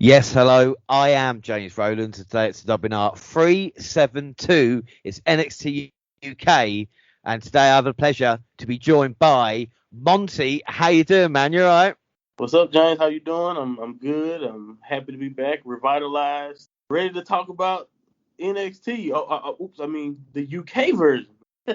Yes, hello. I am James Rowland. Today it's WNR372. It's NXT UK, and today I have the pleasure to be joined by Monty. How you doing, man? You all right? What's up, James? How you doing? I'm good. I'm happy to be back, revitalized, ready to talk about NXT. I mean the UK version.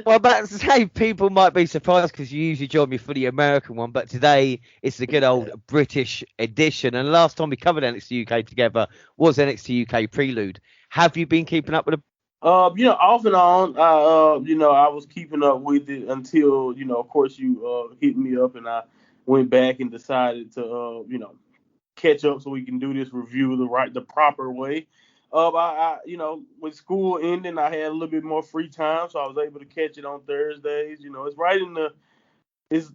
Well, about to say people might be surprised because you usually join me for the American one, but today it's the good old British edition. And last time we covered NXT UK together was NXT UK Prelude. Have you been keeping up with the? Off and on. I was keeping up with it until of course, you hit me up, and I went back and decided to catch up so we can do this review the proper way. With school ending, I had a little bit more free time, so I was able to catch it on Thursdays. It's right in the it's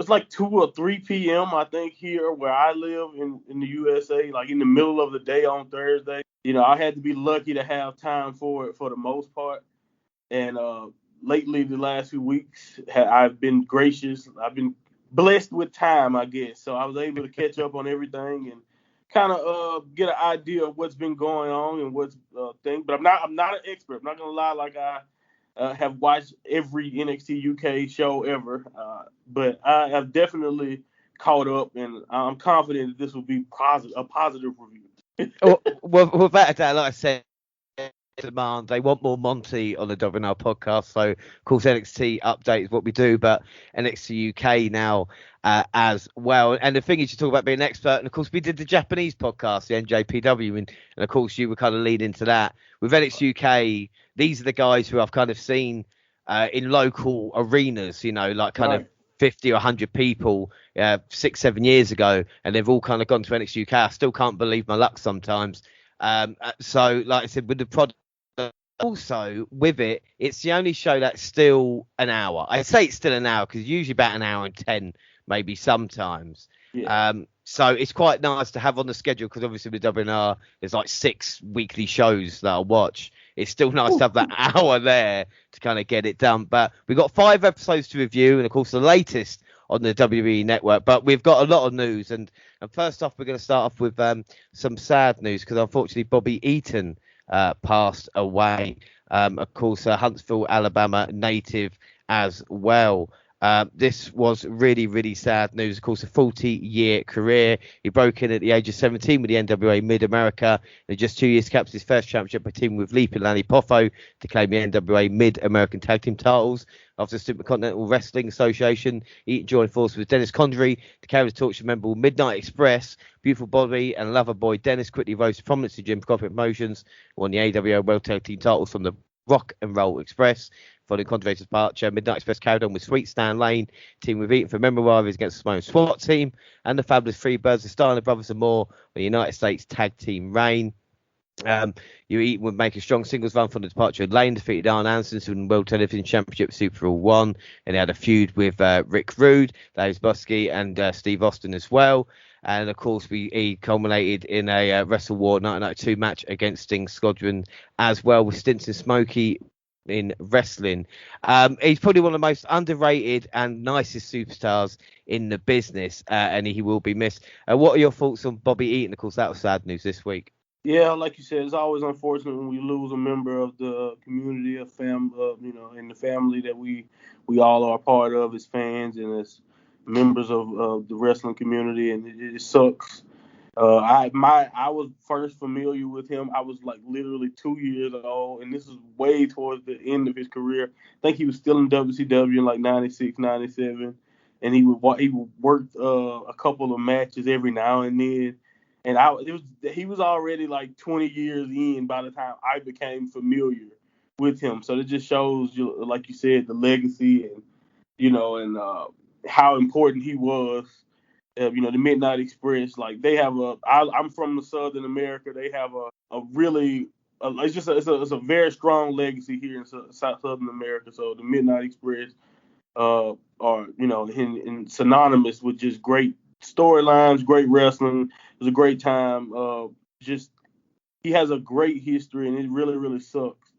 like 2 or 3 p.m. I think here where I live in the USA, like in the middle of the day on Thursday. I had to be lucky to have time for it for the most part. And lately, the last few weeks, I've been gracious. I've been blessed with time, I guess. So I was able to catch up on everything and kind of get an idea of what's been going on and what's thing. But I'm not an expert. I'm not gonna lie, like I have watched every NXT UK show ever. But I have definitely caught up, and I'm confident that this will be a positive review. Well, without a doubt, like I said, demand. They want more Monty on the WNR podcast. So, of course, NXT update is what we do, but NXT UK now as well. And the thing is, you talk about being an expert, and of course, we did the Japanese podcast, the NJPW, and of course, you were kind of leading to that. With NXT UK, these are the guys who I've kind of seen in local arenas, like kind of 50 or 100 people 6-7 years ago, and they've all kind of gone to NXT UK. I still can't believe my luck sometimes. So, like I said, with the product, also with it, it's the only show that's still an hour. I say it's still an hour because usually about an hour and 10, maybe sometimes. Yeah. So it's quite nice to have on the schedule because obviously with WNR, there's like 6 weekly shows that I watch. It's still nice to have that hour there to kind of get it done. But we've got 5 episodes to review, and of course the latest on the WWE network. But we've got a lot of news, and first off, we're going to start off with some sad news because unfortunately Bobby Eaton passed away. Of course, Huntsville, Alabama native as well. This was really, really sad news. Of course, a 40-year career. He broke in at the age of 17 with the NWA Mid-America. In just 2 years, captured his first championship by teaming with Leap and Lanny Poffo to claim the NWA Mid-American Tag Team titles. After the Supercontinental Wrestling Association, he joined forces with Dennis Condrey to carry the torch to memorable Midnight Express. Beautiful Bobby and lover boy Dennis quickly rose to prominence in Jim Crockett Promotions, won the AWA World Tag Team titles from the Rock and Roll Express. Following Condrey's departure, Midnight Express carried on with Sweet Stan Lane, team with Eaton for memorable rivalries against the Samoan SWAT team, and the Fabulous Freebirds, the Steiner Brothers and more, on the United States Tag Team reign. Eaton would make a strong singles run from the departure of Lane, defeated Arn Anderson to win World Television Championship Super All 1, and he had a feud with Rick Rude, Dave Busky, and Steve Austin as well. And of course, he culminated in a Wrestle War 1992 match against Sting Squadron as well, with stints in Smokey in wrestling. He's probably one of the most underrated and nicest superstars in the business, and he will be missed. What are your thoughts on Bobby Eaton? Of course, that was sad news this week. Yeah, like you said, it's always unfortunate when we lose a member of the community, in the family that we all are a part of as fans and as members of the wrestling community, and it sucks. I was first familiar with him. I was like literally 2 years old, and this is way towards the end of his career. I think he was still in WCW in like 96, 97, and he worked a couple of matches every now and then. And he was already like 20 years in by the time I became familiar with him. So it just shows you, like you said, the legacy and how important he was. The Midnight Express, like they have I'm from the Southern America. They have a really it's a very strong legacy here in Southern America. So the Midnight Express are in synonymous with just great storylines, great wrestling. It was a great time. He has a great history, and it really, really sucks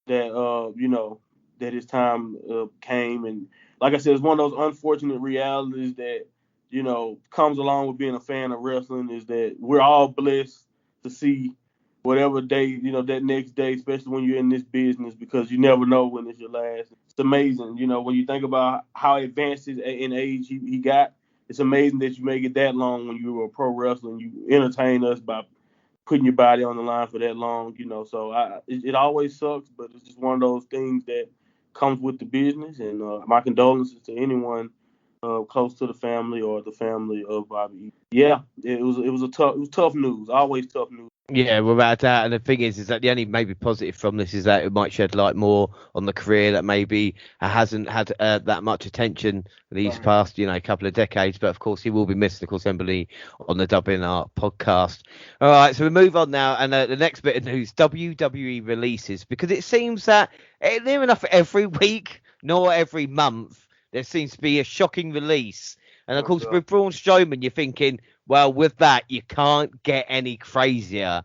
that that his time came. And like I said, it's one of those unfortunate realities that comes along with being a fan of wrestling, is that we're all blessed to see whatever day, you know, that next day, especially when you're in this business, because you never know when it's your last. It's amazing, you know, when you think about how advanced in age he got. It's amazing that you make it that long when you were a pro wrestler and you entertain us by putting your body on the line for that long, you know. So it always sucks, but it's just one of those things that comes with the business. And my condolences to anyone close to the family or the family of Bobby. Yeah, it was tough news. Always tough news. Yeah, without doubt. And the thing is that the only maybe positive from this is that it might shed light more on the career that maybe hasn't had that much attention these past, couple of decades. But of course, he will be missed, of course, Emily, on the WNR podcast. All right, so we move on now. And the next bit of news, WWE releases, because it seems that near enough every week, nor every month, there seems to be a shocking release. And of course, with Braun Strowman, you're thinking, well, with that, you can't get any crazier.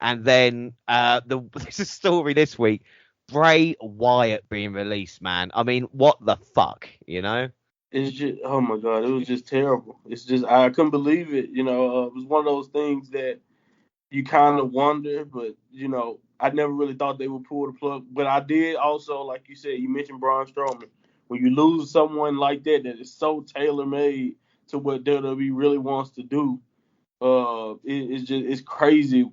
And then there's a story this week, Bray Wyatt being released, man. I mean, what the fuck, It's just, oh my God, it was just terrible. It's just, I couldn't believe it. It was one of those things that you kind of wonder, but, I never really thought they would pull the plug. But I did also, like you said, you mentioned Braun Strowman. When you lose someone like that is so tailor-made to what WWE really wants to do, it's crazy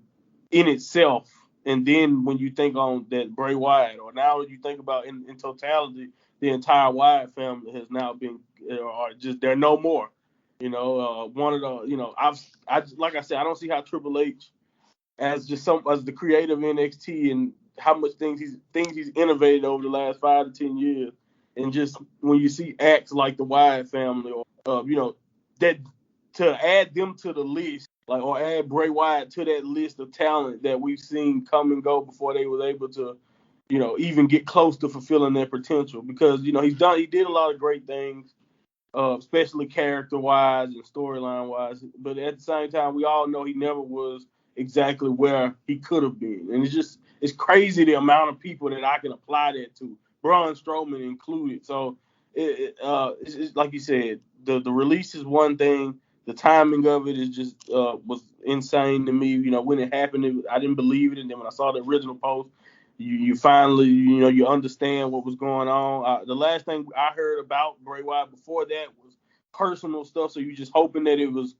in itself. And then when you think on that Bray Wyatt, or now you think about in totality, the entire Wyatt family has now been, or just they're no more. One of the, like I said, I don't see how Triple H, as the creator of NXT and how much things he's innovated over the last 5 to 10 years. And just when you see acts like the Wyatt family, or that to add them to the list, or add Bray Wyatt to that list of talent that we've seen come and go before they was able to, even get close to fulfilling their potential. Because he did a lot of great things, especially character-wise and storyline-wise. But at the same time, we all know he never was exactly where he could have been. And it's crazy the amount of people that I can apply that to, Braun Strowman included. So it's like you said, the release is one thing. The timing of it is just was insane to me. When it happened, I didn't believe it. And then when I saw the original post, you finally, you understand what was going on. The last thing I heard about Bray Wyatt before that was personal stuff. So you're just hoping that it was,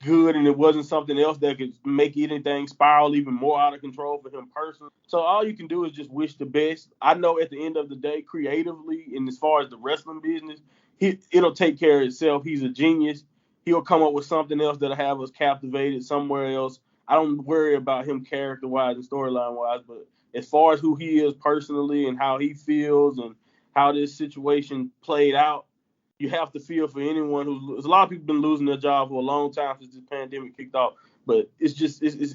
good and it wasn't something else that could make anything spiral even more out of control for him personally. So all you can do is just wish the best. I know at the end of the day, creatively, and as far as the wrestling business, it'll take care of itself. He's a genius. He'll come up with something else that'll have us captivated somewhere else. I don't worry about him character-wise and storyline-wise, but as far as who he is personally and how he feels and how this situation played out, you have to feel for anyone who's. A lot of people been losing their job for a long time since this pandemic kicked off, but it's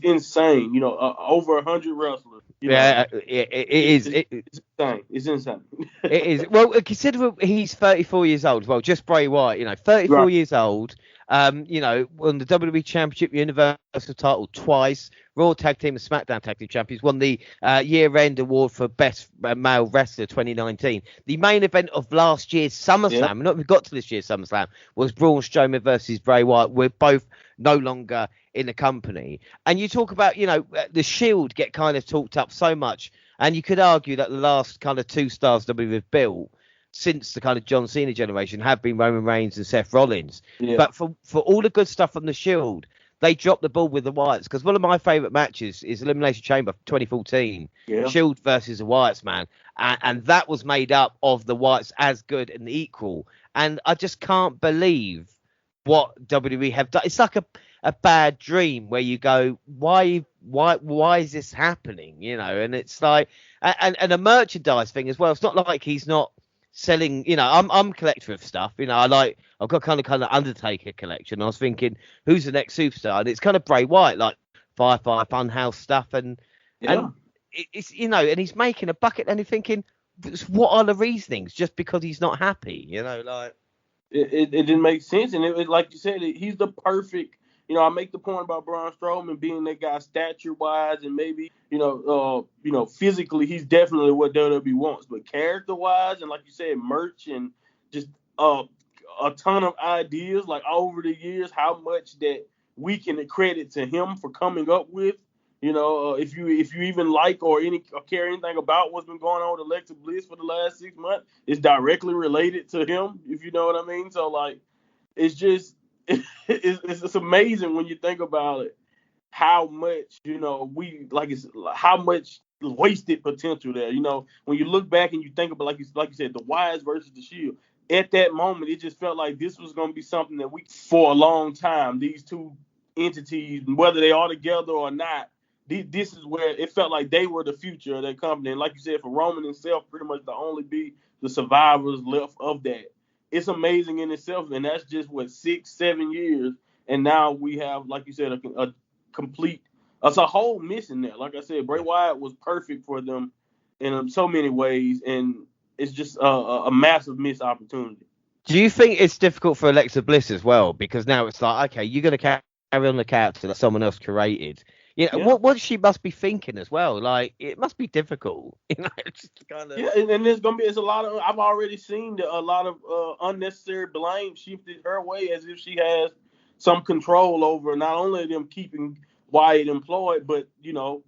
insane. Over 100 wrestlers. It is. It's insane. It's insane. It is. Well, consider he's 34 years old. Well, just Bray Wyatt, 34 Right. years old. Won the WWE Championship, Universal title twice, Raw Tag Team and SmackDown Tag Team Champions, won the year-end award for Best Male Wrestler 2019. The main event of last year's SummerSlam, not even got to this year's SummerSlam, was Braun Strowman versus Bray Wyatt. We're both no longer in the company. And you talk about, the Shield get kind of talked up so much, and you could argue that the last kind of two stars WWE have built since the kind of John Cena generation have been Roman Reigns and Seth Rollins. Yeah. But for all the good stuff on the Shield, they dropped the ball with the Wyatts, because one of my favourite matches is Elimination Chamber 2014, Shield versus the Wyatts, man. And that was made up of the Wyatts as good and equal. And I just can't believe what WWE have done. It's like a bad dream where you go, why is this happening? And it's like, and a merchandise thing as well. It's not like he's not selling, I'm a collector of stuff. I've got kind of Undertaker collection. I was thinking, who's the next superstar? And it's kind of Bray Wyatt, like Firefly Funhouse stuff, and it's and he's making a bucket, and you're thinking, what are the reasonings? Just because he's not happy, It didn't make sense, and it like you said, he's the perfect. I make the point about Braun Strowman being that guy stature-wise, and maybe physically he's definitely what WWE wants, but character-wise, and like you said, merch and just a ton of ideas. Like over the years, how much that we can credit to him for coming up with. If you even like or care anything about what's been going on with Alexa Bliss for the last 6 months, it's directly related to him. If you know what I mean. So like, it's just it's amazing when you think about it, how much how much wasted potential there. When you look back and you think about like you said, the Wyatts versus the Shield. At that moment, it just felt like this was going to be something that for a long time, these two entities, whether they are together or not, this is where it felt like they were the future of that company. And like you said, for Roman himself, pretty much to only be the survivors left of that. It's amazing in itself, and that's just 6-7 years, and now we have, like you said, a complete, it's a whole missing there. Like I said, Bray Wyatt was perfect for them in so many ways, and it's just a massive missed opportunity. Do you think it's difficult for Alexa Bliss as well? Because now it's like, okay, you're going to carry on the character that someone else created. What she must be thinking as well. Like, it must be difficult. Just kind of. Yeah, and it's a lot of. I've already seen a lot of unnecessary blame shifted her way, as if she has some control over not only them keeping Wyatt employed, but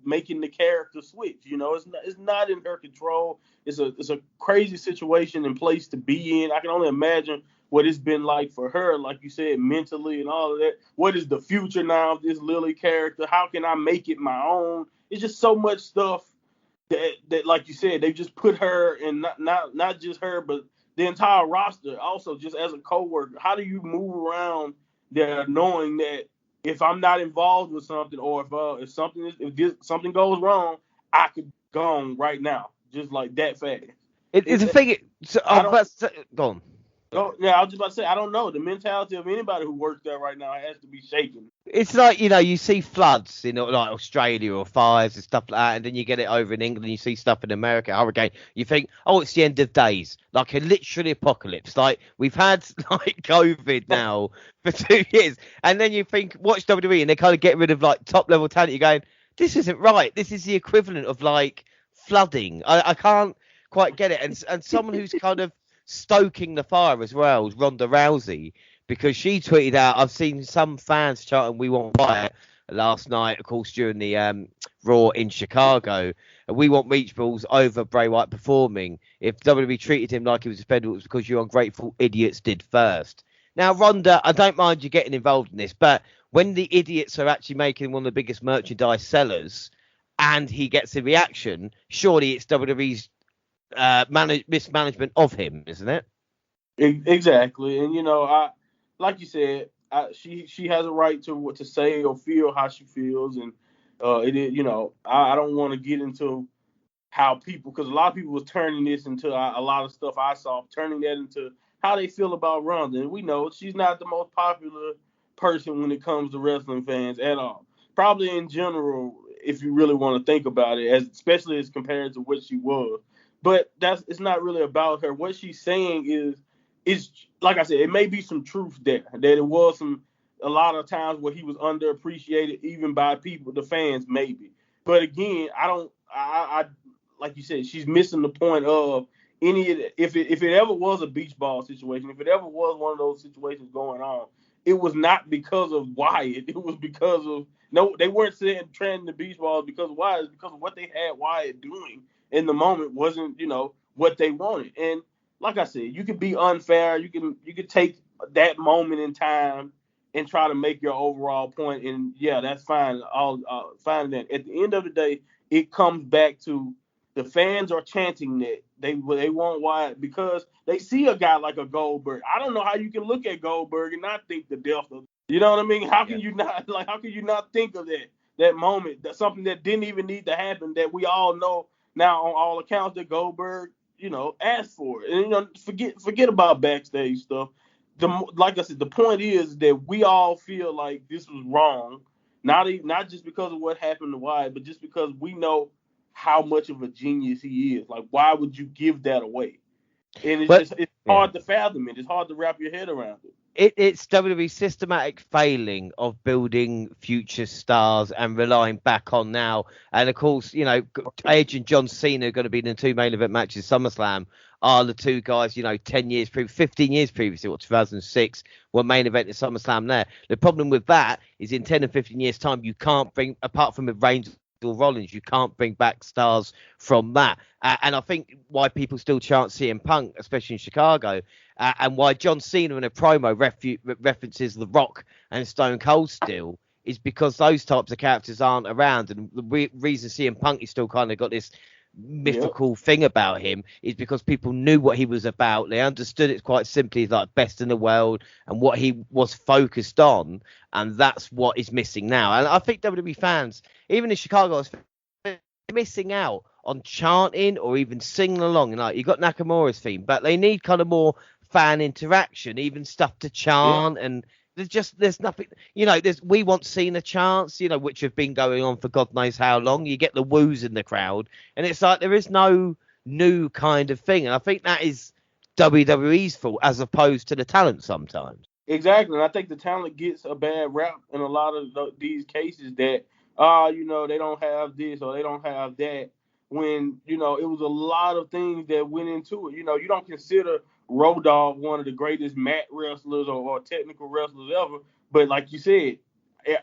making the character switch. It's not in her control. It's a crazy situation and place to be in. I can only imagine what it's been like for her, like you said, mentally and all of that. What is the future now of this Lily character? How can I make it my own? It's just so much stuff that like you said, they just put her, and not just her, but the entire roster also just as a co-worker. How do you move around there knowing that if I'm not involved with something, or if something goes wrong, I could go on right now, just like that fast. It's a thing. Go on. Oh, yeah, I was just about to say, I don't know. The mentality of anybody who works there right now has to be shaken. It's like, you see floods in like Australia or fires and stuff like that, and then you get it over in England, you see stuff in America, hurricane. You think, oh, it's the end of days, like a literally apocalypse. Like, we've had like COVID now for 2 years, and then you think, watch WWE, and they kind of get rid of like top level talent. You're going, this isn't right. This is the equivalent of like flooding. I can't quite get it. And someone who's kind of stoking the fire as well is Ronda Rousey, because she tweeted out, I've seen some fans chanting "We want Wyatt" last night, of course, during the Raw in Chicago, and "We want Reach Balls" over Bray Wyatt performing. If WWE treated him like he was expendable, it was because you ungrateful idiots did first. Now, Ronda, I don't mind you getting involved in this, but when the idiots are actually making one of the biggest merchandise sellers and he gets a reaction, surely it's WWE's mismanagement of him, isn't it? Exactly. And I like you said, she has a right to say or feel how she feels, and it is, I don't want to get into how people, because a lot of people was turning this into a lot of stuff I saw, turning that into how they feel about Ronda. And we know she's not the most popular person when it comes to wrestling fans at all. Probably in general, if you really want to think about it, especially as compared to what she was. But it's not really about her. What she's saying is like I said, it may be some truth there, that it was a lot of times where he was underappreciated, even by people, the fans, maybe. But again, I like you said, she's missing the point of if it ever was a beach ball situation, if it ever was one of those situations going on, it was not because of Wyatt. It was because of they weren't trending the beach balls because of Wyatt. It's because of what they had Wyatt doing in the moment wasn't, what they wanted. And like I said, you could be unfair. You could take that moment in time and try to make your overall point. And yeah, that's fine. Fine. Then at the end of the day, it comes back to the fans are chanting that they want Wyatt because they see a guy like a Goldberg. I don't know how you can look at Goldberg and not think the death of. You know what I mean? How can you not think of that moment? That's something that didn't even need to happen. That we all know now on all accounts that Goldberg, asked for it. And forget about backstage stuff. Like I said, the point is that we all feel like this was wrong, not just because of what happened to Wyatt, but just because we know how much of a genius he is. Like, why would you give that away? And it's hard to fathom it. It's hard to wrap your head around it. It's WWE's systematic failing of building future stars and relying back on now. And of course, Edge and John Cena are going to be in the two main event matches SummerSlam. are the two guys, 10 years, 15 years previously, or 2006, were main event at SummerSlam there. The problem with that is in 10 and 15 years' time, you can't bring, apart from with Reigns or Rollins, you can't bring back stars from that. And I think why people still chant CM Punk, especially in Chicago, and why John Cena in a promo references The Rock and Stone Cold still, is because those types of characters aren't around. And the reason CM Punk is still kind of got this mythical thing about him is because people knew what he was about. They understood it quite simply, like best in the world and what he was focused on. And that's what is missing now. And I think WWE fans, even in Chicago, are missing out on chanting or even singing along. You got Nakamura's theme, but they need kind of more fan interaction, even stuff to chant. And there's nothing, we want Cena chants, which have been going on for God knows how long. You get the woos in the crowd, and it's like there is no new kind of thing. And I think that is WWE's fault as opposed to the talent sometimes. Exactly. And I think the talent gets a bad rap in a lot of these cases that, they don't have this or they don't have that. When, it was a lot of things that went into it. You don't consider Road Dogg one of the greatest mat wrestlers or technical wrestlers ever. But like you said,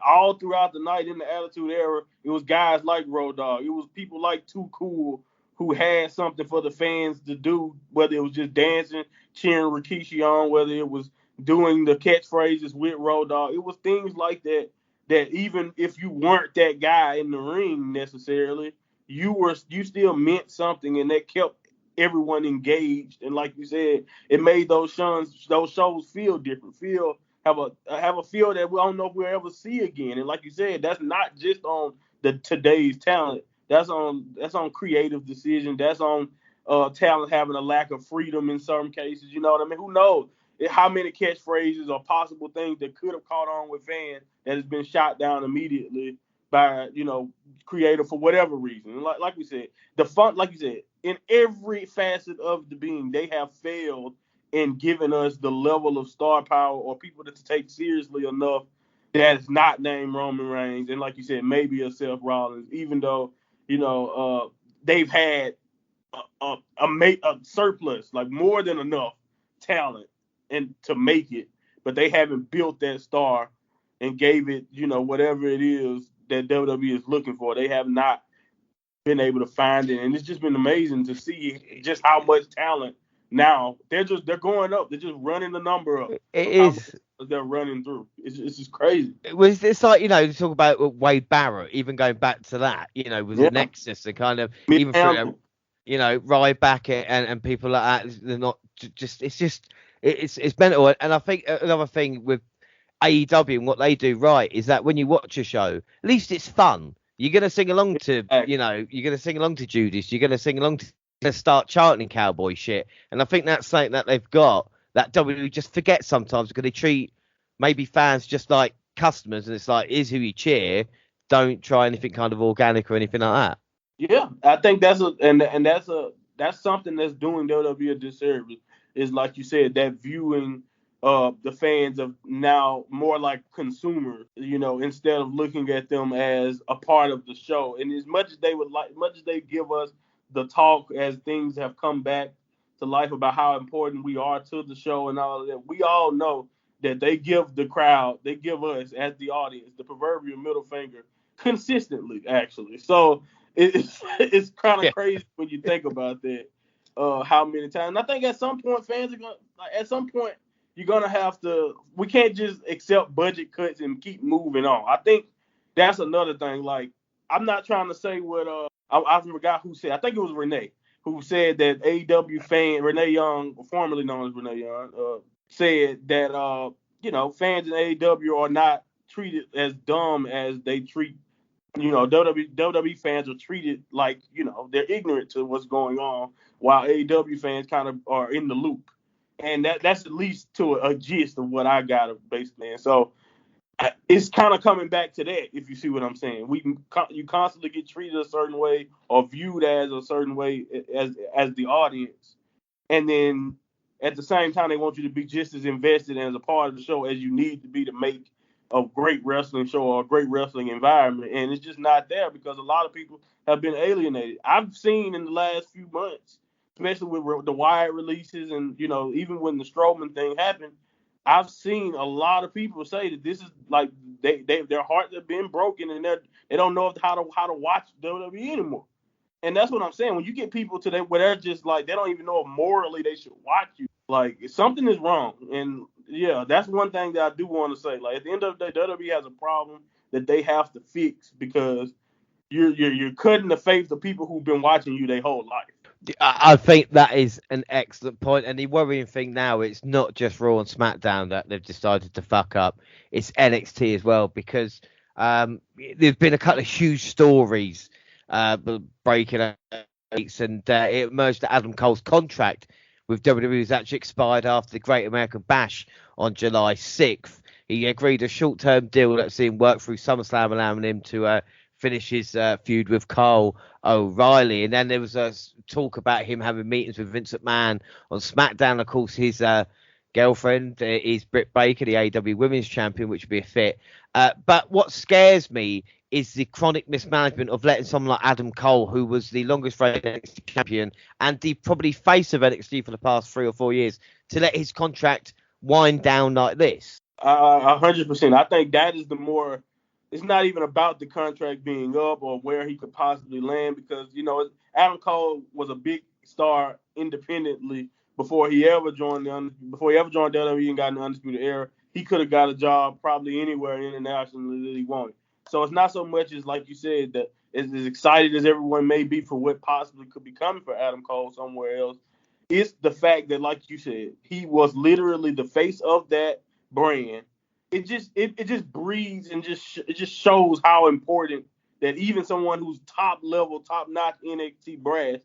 all throughout the night in the Attitude Era, it was guys like Road Dogg. It was people like Too Cool who had something for the fans to do, whether it was just dancing, cheering Rikishi on, whether it was doing the catchphrases with Road Dogg. It was things like that even if you weren't that guy in the ring necessarily, you still meant something, and that kept everyone engaged. And like you said, it made those shows feel different, have a feel that we don't know if we'll ever see again. And like you said, that's not just on today's talent. That's on creative decision. That's on talent having a lack of freedom in some cases. You know what I mean? Who knows how many catchphrases or possible things that could have caught on with fans that has been shot down immediately by, creative for whatever reason. Like we said, like you said, in every facet of the being, they have failed in giving us the level of star power or people to take seriously enough that is not named Roman Reigns. And like you said, maybe a Seth Rollins, even though, they've had a surplus, like more than enough talent and to make it, but they haven't built that star and gave it, whatever it is that WWE is looking for. They have not been able to find it, and it's just been amazing to see just how much talent now they're going up. They're just running the number up. It is. They're running through. It's just crazy. It's like, you talk about Wade Barrett, even going back to that, with the Nexus and kind of even through, Ryback and people like that. They're not just. It's mental. And I think another thing with AEW and what they do right is that when you watch a show, at least it's fun. You're gonna sing along to, you're gonna sing along to Judas. You're gonna sing along to start chanting cowboy shit. And I think that's something that they've got that WWE just forget sometimes, because they treat maybe fans just like customers, and it's like, here's who you cheer. Don't try anything kind of organic or anything like that. Yeah, I think that's something that's doing WWE a disservice. Is like you said, that viewing the fans of now more like consumers, instead of looking at them as a part of the show. And as much as they give us the talk as things have come back to life about how important we are to the show and all of that, we all know that they give the crowd, they give us as the audience, the proverbial middle finger consistently, actually. So it's kind of crazy when you think about that. How many times? And I think at some point you're gonna have to. We can't just accept budget cuts and keep moving on. I think that's another thing. Like, I'm not trying to say what I forgot who said. I think it was Renee who said that AEW Renee Young, formerly known as Renee Young, said that fans in AEW are not treated as dumb as they treat. WWE fans are treated like, they're ignorant to what's going on, while AEW fans kind of are in the loop. And that's at least to a gist of what I got, basically. And so it's kind of coming back to that, if you see what I'm saying. You constantly get treated a certain way or viewed as a certain way as the audience. And then at the same time, they want you to be just as invested as a part of the show as you need to be to make a great wrestling show or a great wrestling environment. And it's just not there because a lot of people have been alienated. I've seen in the last few months especially with the Wyatt releases, and even when the Strowman thing happened, I've seen a lot of people say that this is like their hearts have been broken and they don't know how to watch WWE anymore. And that's what I'm saying. When you get people to that where they're just like, they don't even know if morally they should watch you, like something is wrong. And yeah, that's one thing that I do want to say. Like at the end of the day, WWE has a problem that they have to fix, because you're cutting the faith of people who've been watching you their whole life. I think that is an excellent point. And the worrying thing now, it's not just Raw and SmackDown that they've decided to fuck up. It's NXT as well, because there's been a couple of huge stories breaking out, and it emerged that Adam Cole's contract with WWE has actually expired after the Great American Bash on July 6th. He agreed a short-term deal that see him work through SummerSlam, allowing him to finish his feud with Kyle O'Reilly. And then there was a talk about him having meetings with Vince McMahon on SmackDown. Of course, his girlfriend is Britt Baker, the AEW Women's Champion, which would be a fit. But what scares me is the chronic mismanagement of letting someone like Adam Cole, who was the longest reigning NXT champion and the probably face of NXT for the past 3 or 4 years, to let his contract wind down like this. 100%. I think that is the more. It's not even about the contract being up or where he could possibly land, because Adam Cole was a big star independently before he ever joined WWE and got in the Undisputed Era. He could have got a job probably anywhere internationally that he wanted. So it's not so much as, like you said, that as excited as everyone may be for what possibly could be coming for Adam Cole somewhere else. It's the fact that, like you said, he was literally the face of that brand. It just breathes and it just shows how important that even someone who's top level, top notch NXT brass,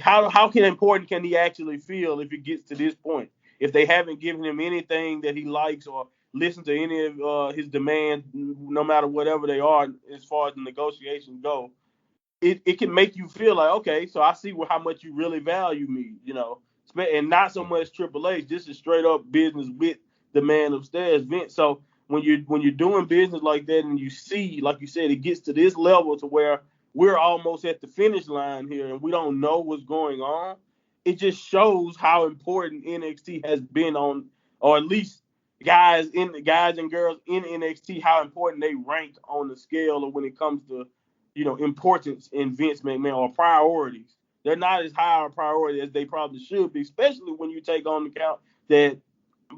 how important can he actually feel if it gets to this point? If they haven't given him anything that he likes or listened to any of his demands, no matter whatever they are, as far as the negotiations go, it can make you feel like, okay, so I see how much you really value me, and not so much Triple H. This is straight up business with the man upstairs, Vince. So when you're doing business like that, and you see, like you said, it gets to this level to where we're almost at the finish line here and we don't know what's going on, it just shows how important NXT has been on, or at least guys and girls in NXT, how important they rank on the scale of when it comes to, importance in Vince McMahon, or priorities. They're not as high a priority as they probably should be, especially when you take on account that,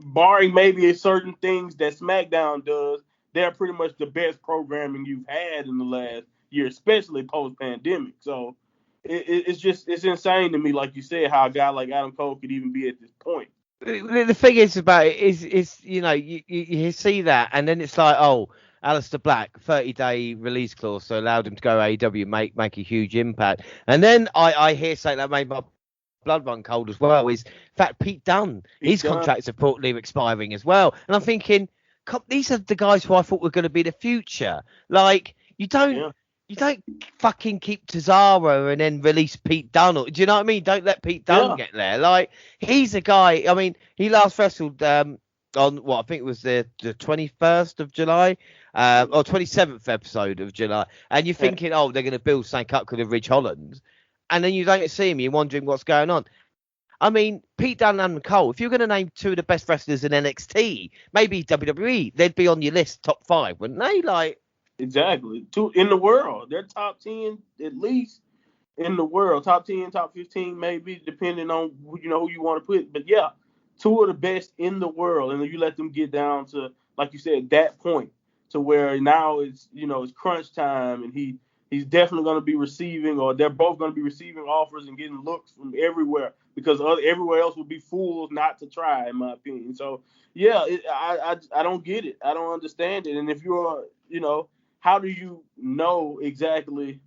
barring maybe certain things that SmackDown does, they're pretty much the best programming you've had in the last year, especially post-pandemic. So it's insane to me, like you said, how a guy like Adam Cole could even be at this point. The thing is about it is you see that, and then it's like, oh, Aleister Black, 30-day release clause, so allowed him to go AEW, make a huge impact. And then I hear something that made my blood run cold as well, is in fact Pete Dunne, his contract's reportedly expiring as well. And I'm thinking, these are the guys who I thought were going to be the future. Like, you don't fucking keep Cesaro and then release Pete Dunne. Do you know what I mean? Don't let Pete Dunne get there. Like, he's a guy, I mean, he last wrestled on I think it was the 21st of July, or 27th episode of July. And you're thinking, oh, they're going to build something up because of Ridge Holland. And then you don't see him, you're wondering what's going on. I mean, Pete Dunne and Adam Cole, if you're going to name two of the best wrestlers in NXT, maybe WWE, they'd be on your list, top 5, wouldn't they? Like, exactly. Two in the world. They're top 10 at least in the world. Top 10, top 15 maybe, depending on who you want to put. But yeah, two of the best in the world. And if you let them get down to, like you said, that point, to where now it's crunch time, and he's definitely going to be receiving, or they're both going to be receiving offers and getting looks from everywhere, because everywhere else would be fools not to try, in my opinion. So yeah, I don't get it. I don't understand it. And if you're, how do you know exactly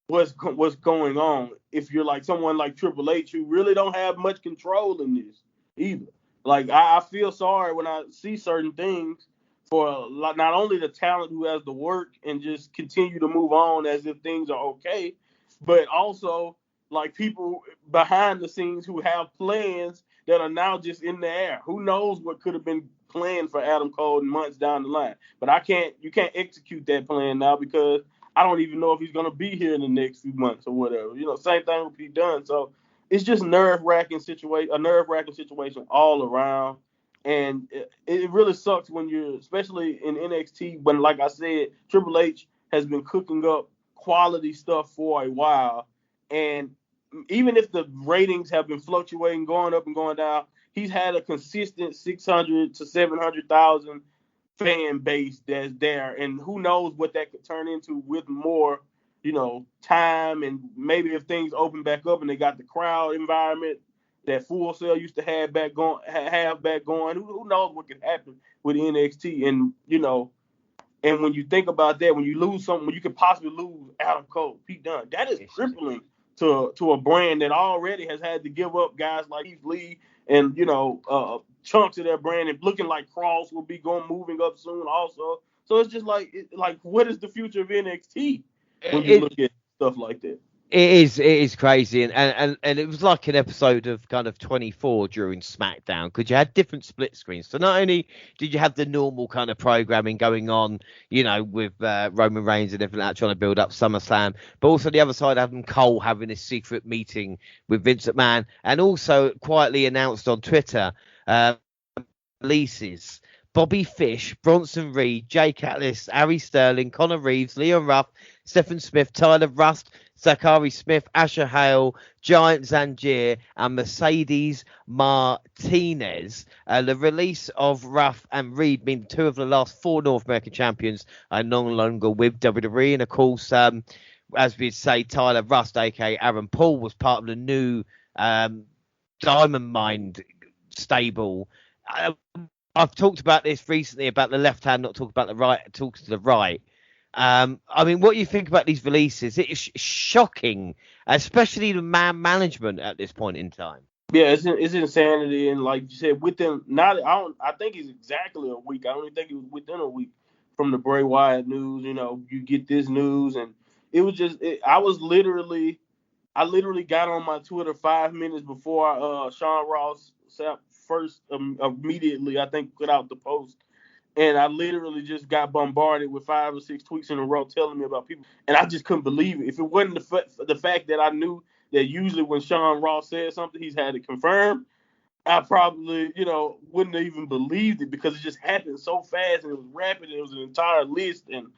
what's going on if you're like someone like Triple H, who really don't have much control in this either? Like, I feel sorry when I see certain things for not only the talent who has the work and just continue to move on as if things are okay, but also like people behind the scenes who have plans that are now just in the air. Who knows what could have been planned for Adam Cole in months down the line? But you can't execute that plan now, because I don't even know if he's going to be here in the next few months or whatever. Same thing with Pete Dunne. So it's just a nerve wracking situation all around. And it really sucks when you're, especially in NXT, when, like I said, Triple H has been cooking up quality stuff for a while. And even if the ratings have been fluctuating, going up and going down, he's had a consistent 600 to 700,000 fan base that's there. And who knows what that could turn into with more, time. And maybe if things open back up and they got the crowd environment that Full Sail used to have back going, who knows what could happen with NXT. And, and when you think about that, when you lose something, when you could possibly lose Adam Cole, Pete Dunne, that is crippling to a brand that already has had to give up guys like Keith Lee and, chunks of their brand, and looking like Cross will be moving up soon also. So it's just like what is the future of NXT when you look at stuff like that? It is crazy, and it was like an episode of kind of 24 during SmackDown, because you had different split screens. So not only did you have the normal kind of programming going on, with Roman Reigns and everything that trying to build up SummerSlam, but also the other side, Adam Cole having a secret meeting with Vince McMahon, and also quietly announced on Twitter releases. Bobby Fish, Bronson Reed, Jake Atlas, Ari Sterling, Connor Reeves, Leon Ruff, Stephen Smith, Tyler Rust, Zachary Smith, Asher Hale, Giant Zangier, and Mercedes Martinez. The release of Ruff and Reed mean two of the last 4 North American champions are no longer with WWE. And of course, as we'd say, Tyler Rust, aka Aaron Paul, was part of the new Diamond Mind stable. I've talked about this recently, about the left hand not talking about the right, talks to the right. I mean, what do you think about these releases? It is shocking, especially the man management at this point in time. Yeah, it's insanity, and like you said, within I think it's exactly a week. I don't even think it was within a week from the Bray Wyatt news. You get this news, and it was just I literally got on my Twitter 5 minutes before Sean Ross first immediately, I think, put out the post. And I literally just got bombarded with 5 or 6 tweets in a row telling me about people. And I just couldn't believe it. If it wasn't the fact that I knew that usually when Sean Ross said something, he's had it confirmed, I probably, wouldn't have even believed it, because it just happened so fast and it was rapid. It was an entire list. And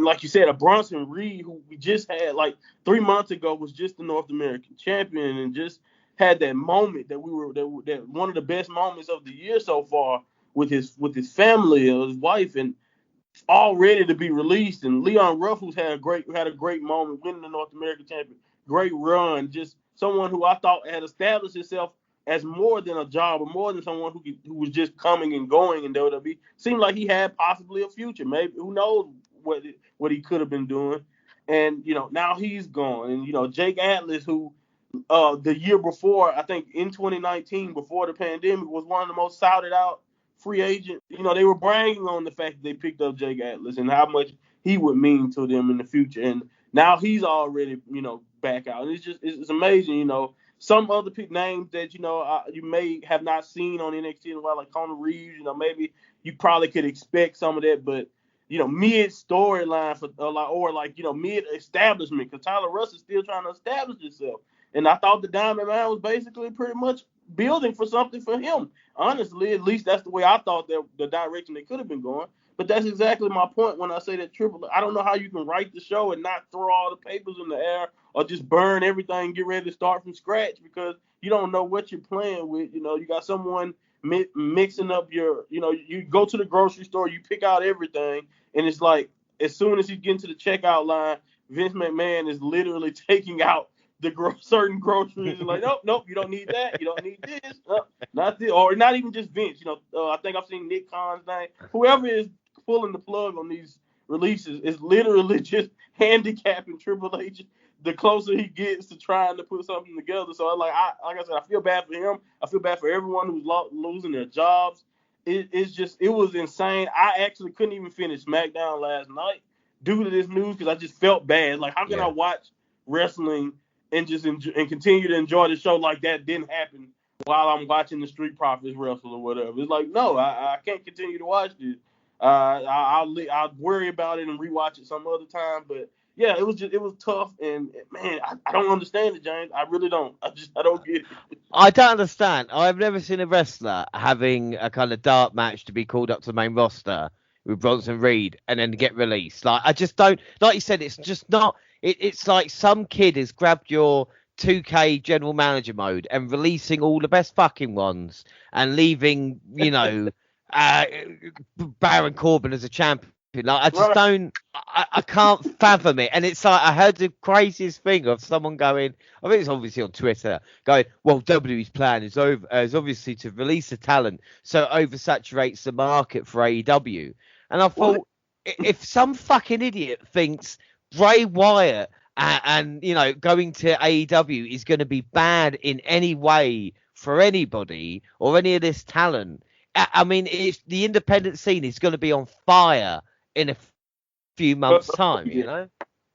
like you said, a Bronson Reed, who we just had like 3 months ago, was just the North American champion and just had that moment that that one of the best moments of the year so far with his family or his wife, and all ready to be released. And Leon Ruff, who's had a great moment, winning the North American champion, great run, just someone who I thought had established himself as more than a job, or more than someone who was just coming and going in WWE. Seemed like he had possibly a future. Maybe, who knows what he could have been doing. And now he's gone. And Jake Atlas, who the year before, I think in 2019, before the pandemic, was one of the most souted out free agent. They were bragging on the fact that they picked up Jake Atlas and how much he would mean to them in the future. And now he's already, back out. And it's amazing, some other names that, you may have not seen on NXT in a while, like Connor Reeves, maybe you probably could expect some of that, but, mid storyline or mid establishment, because Tyler Rust is still trying to establish himself. And I thought the Diamond Man was basically pretty much building for something for him. Honestly, at least that's the way I thought that the direction they could have been going. But that's exactly my point when I say that I don't know how you can write the show and not throw all the papers in the air or just burn everything and get ready to start from scratch, because you don't know what you're playing with. You got someone mixing up your, you go to the grocery store, you pick out everything, and it's like as soon as you get into the checkout line, Vince McMahon is literally taking out the certain groceries and like, nope, you don't need that, you don't need this, not this, or not even just Vince. I think I've seen Nick Khan's name. Whoever is pulling the plug on these releases is literally just handicapping Triple H the closer he gets to trying to put something together. So like I said, I feel bad for him. I feel bad for everyone who's losing their jobs. It was insane. I actually couldn't even finish SmackDown last night due to this news, because I just felt bad. Like, how can I watch wrestling and just and continue to enjoy the show like that didn't happen while I'm watching the Street Profits wrestle or whatever? It's like, no, I can't continue to watch this. I'll worry about it and rewatch it some other time. But yeah, it was tough, and man, I don't understand it, James. I really don't. I don't get it. I don't understand. I've never seen a wrestler having a kind of dark match to be called up to the main roster with Bronson Reed and then get released. Like, I just don't. Like you said, it's just not. It's like some kid has grabbed your 2K general manager mode and releasing all the best fucking ones and leaving, uh, Baron Corbin as a champion. Like, I just Right. don't. I can't fathom it. And it's like I heard the craziest thing of someone going. I think it's obviously on Twitter going, well, WWE's plan is obviously to release the talent so it oversaturates the market for AEW. And I thought, if some fucking idiot thinks Bray Wyatt and going to AEW is going to be bad in any way for anybody or any of this talent, I mean, the independent scene is going to be on fire in a few months' time, Yeah.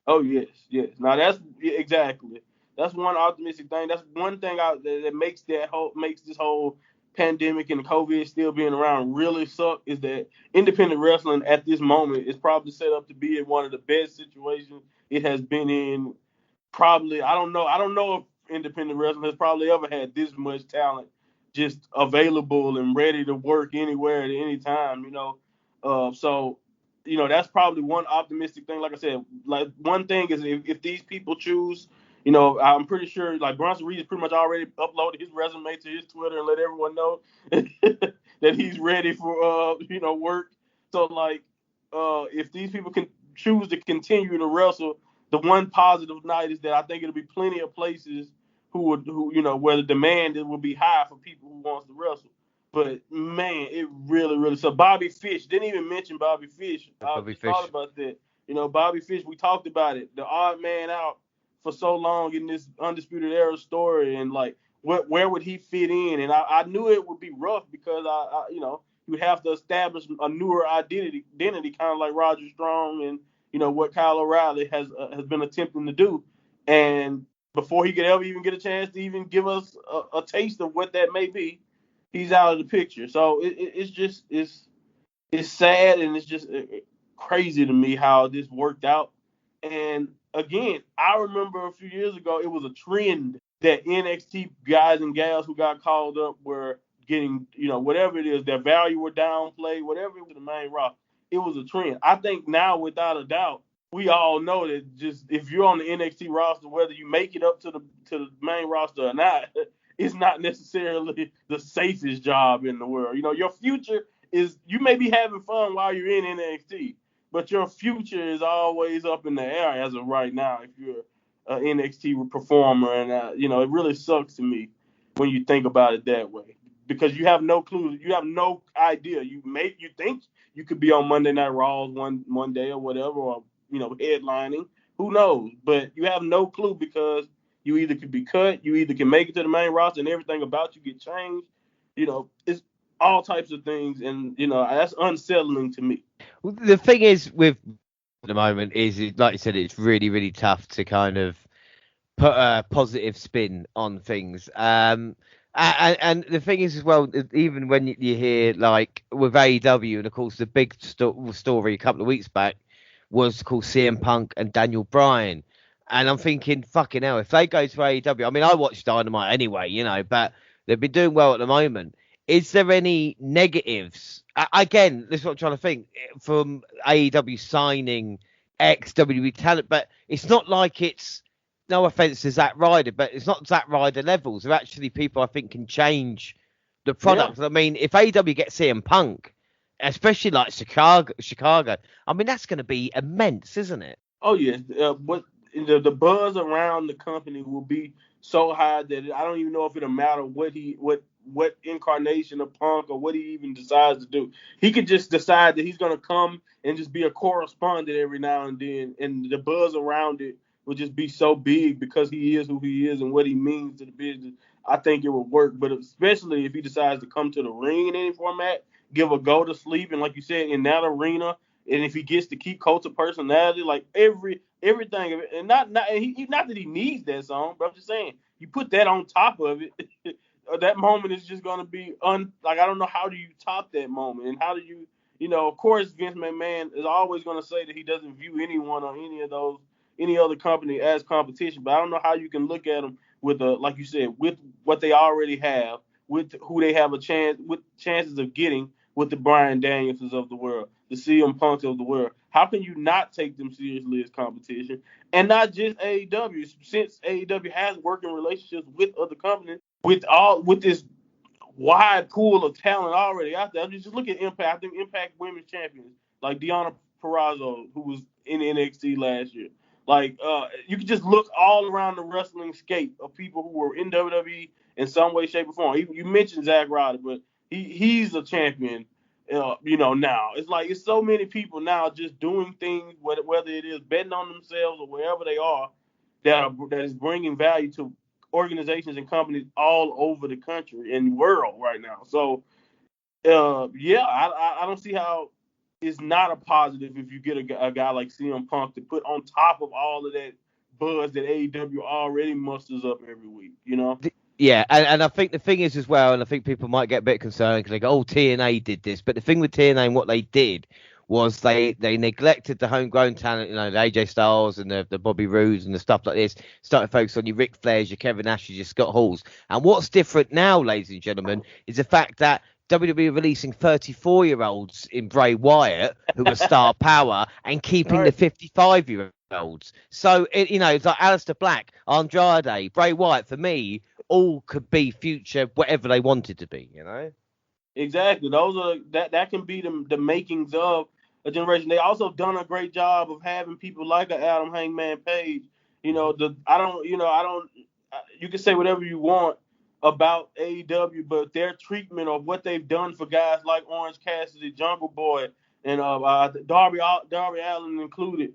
Oh yes, yes. Now that's exactly. That's one optimistic thing. That's one thing that makes this whole pandemic and COVID still being around really suck is that independent wrestling at this moment is probably set up to be in one of the best situations it has been in. Probably, I don't know if independent wrestling has probably ever had this much talent just available and ready to work anywhere at any time. So that's probably one optimistic thing. Like I said, like one thing is if these people choose, I'm pretty sure like Bronson Reed has pretty much already uploaded his resume to his Twitter and let everyone know that he's ready for work. So like if these people can choose to continue to wrestle, the one positive night is that I think it'll be plenty of places where the demand will be high for people who wants to wrestle. But man, it really, really. So Bobby Fish didn't even mention Bobby Fish. I Bobby just Fish. thought about that. Bobby Fish. We talked about it. The odd man out for so long in this Undisputed Era story, and like, where would he fit in? And I knew it would be rough because you would have to establish a newer identity, kind of like Roger Strong and what Kyle O'Reilly has been attempting to do. And before he could ever even get a chance to even give us a taste of what that may be, he's out of the picture. So it's sad and it's just crazy to me how this worked out. And again, I remember a few years ago it was a trend that NXT guys and gals who got called up were getting, whatever it is, their value were downplayed, whatever it was the main roster. It was a trend. I think now, without a doubt, we all know that just if you're on the NXT roster, whether you make it up to the main roster or not, it's not necessarily the safest job in the world. Your future is you may be having fun while you're in NXT, but your future is always up in the air as of right now if you're an NXT performer. And it really sucks to me when you think about it that way because you have no clue, you have no idea. You think you could be on Monday Night Raws one day or whatever, or headlining. Who knows? But you have no clue because you either could be cut, you either can make it to the main roster, and everything about you get changed. It's all types of things, and that's unsettling to me. The thing is with at the moment is, like you said, it's really, really tough to kind of put a positive spin on things. And the thing is as well, even when you hear like with AEW, and of course the big story a couple of weeks back was called CM Punk and Daniel Bryan. And I'm thinking, fucking hell, if they go to AEW, I mean, I watch Dynamite anyway, but they've been doing well at the moment. Is there any negatives? Again, this is what I'm trying to think from AEW signing ex-WWE talent, but it's not like it's, no offense to Zack Ryder, but it's not Zack Ryder levels. They're actually people I think can change the product. Yeah. I mean, if AEW gets CM Punk, especially like Chicago, I mean, that's going to be immense, isn't it? Oh, yes. But the buzz around the company will be so high that I don't even know if it'll matter what incarnation of Punk or what he even decides to do. He could just decide that he's going to come and just be a correspondent every now and then, and the buzz around it will just be so big because he is who he is and what he means to the business. I think it will work, but especially if he decides to come to the ring in any format, give a go to sleep, and like you said, in that arena, and if he gets to keep cult of personality, like everything, and not that he needs that song, but I'm just saying, you put that on top of it, that moment is just going to be like, I don't know, how do you top that moment, and how do you, of course, Vince McMahon is always going to say that he doesn't view anyone on any of those, any other company as competition. But I don't know how you can look at them with like you said, with what they already have, with who they have with chances of getting, with the Bryan Danielses of the world, the CM Punks of the world. How can you not take them seriously as competition? And not just AEW, since AEW has working relationships with other companies, with this wide pool of talent already out there. Just look at Impact. I think Impact Women's Champions, like Deonna Purrazzo, who was in NXT last year. Like, you can just look all around the wrestling scape of people who were in WWE in some way, shape, or form. You mentioned Zack Ryder, but he's a champion, now. It's like it's so many people now just doing things, whether it is betting on themselves or wherever they are, that is bringing value to organizations and companies all over the country and world right now. So, I don't see how it's not a positive if you get a guy like CM Punk to put on top of all of that buzz that AEW already musters up every week, Yeah, and I think the thing is as well, and I think people might get a bit concerned because they go, TNA did this. But the thing with TNA and what they did was they neglected the homegrown talent, the AJ Styles and the Bobby Roodes and the stuff like this, started focusing on your Ric Flairs, your Kevin Nash's, your Scott Halls. And what's different now, ladies and gentlemen, is the fact that WWE releasing 34-year-olds in Bray Wyatt, who are star power, and keeping the 55-year-olds. So, it's like Aleister Black, Andrade, Bray Wyatt, for me, all could be future whatever they wanted to be, Exactly. Those are that can be the makings of a generation. They also done a great job of having people like a Adam Hangman Page. You can say whatever you want about AEW, but their treatment of what they've done for guys like Orange Cassidy, Jungle Boy, and Darby Allin included,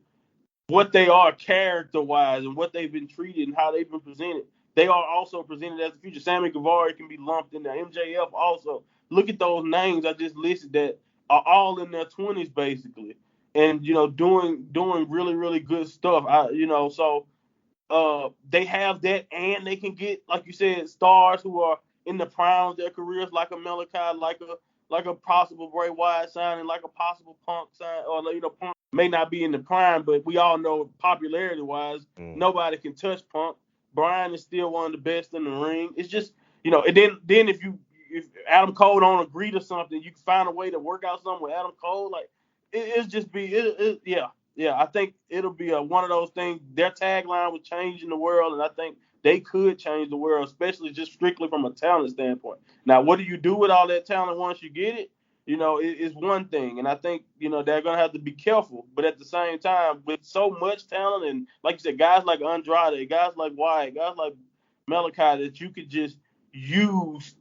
what they are character-wise and what they've been treated and how they've been presented. They are also presented as the future. Sammy Guevara can be lumped in there. MJF also. Look at those names I just listed that are all in their 20s basically, and doing really really good stuff. They have that, and they can get, like you said, stars who are in the prime of their careers, like a Malachi, like a possible Bray Wyatt signing, like a possible Punk sign, or Punk may not be in the prime, but we all know popularity wise, nobody can touch Punk. Bryan is still one of the best in the ring. It's just, and then if Adam Cole don't agree to something, you can find a way to work out something with Adam Cole. Like I think it'll be one of those things. Their tagline was changing the world, and I think they could change the world, especially just strictly from a talent standpoint. Now, what do you do with all that talent once you get it? It's one thing, and I think they're gonna have to be careful. But at the same time, with so much talent, and like you said, guys like Andrade, guys like Wyatt, guys like Malachi, that you could just use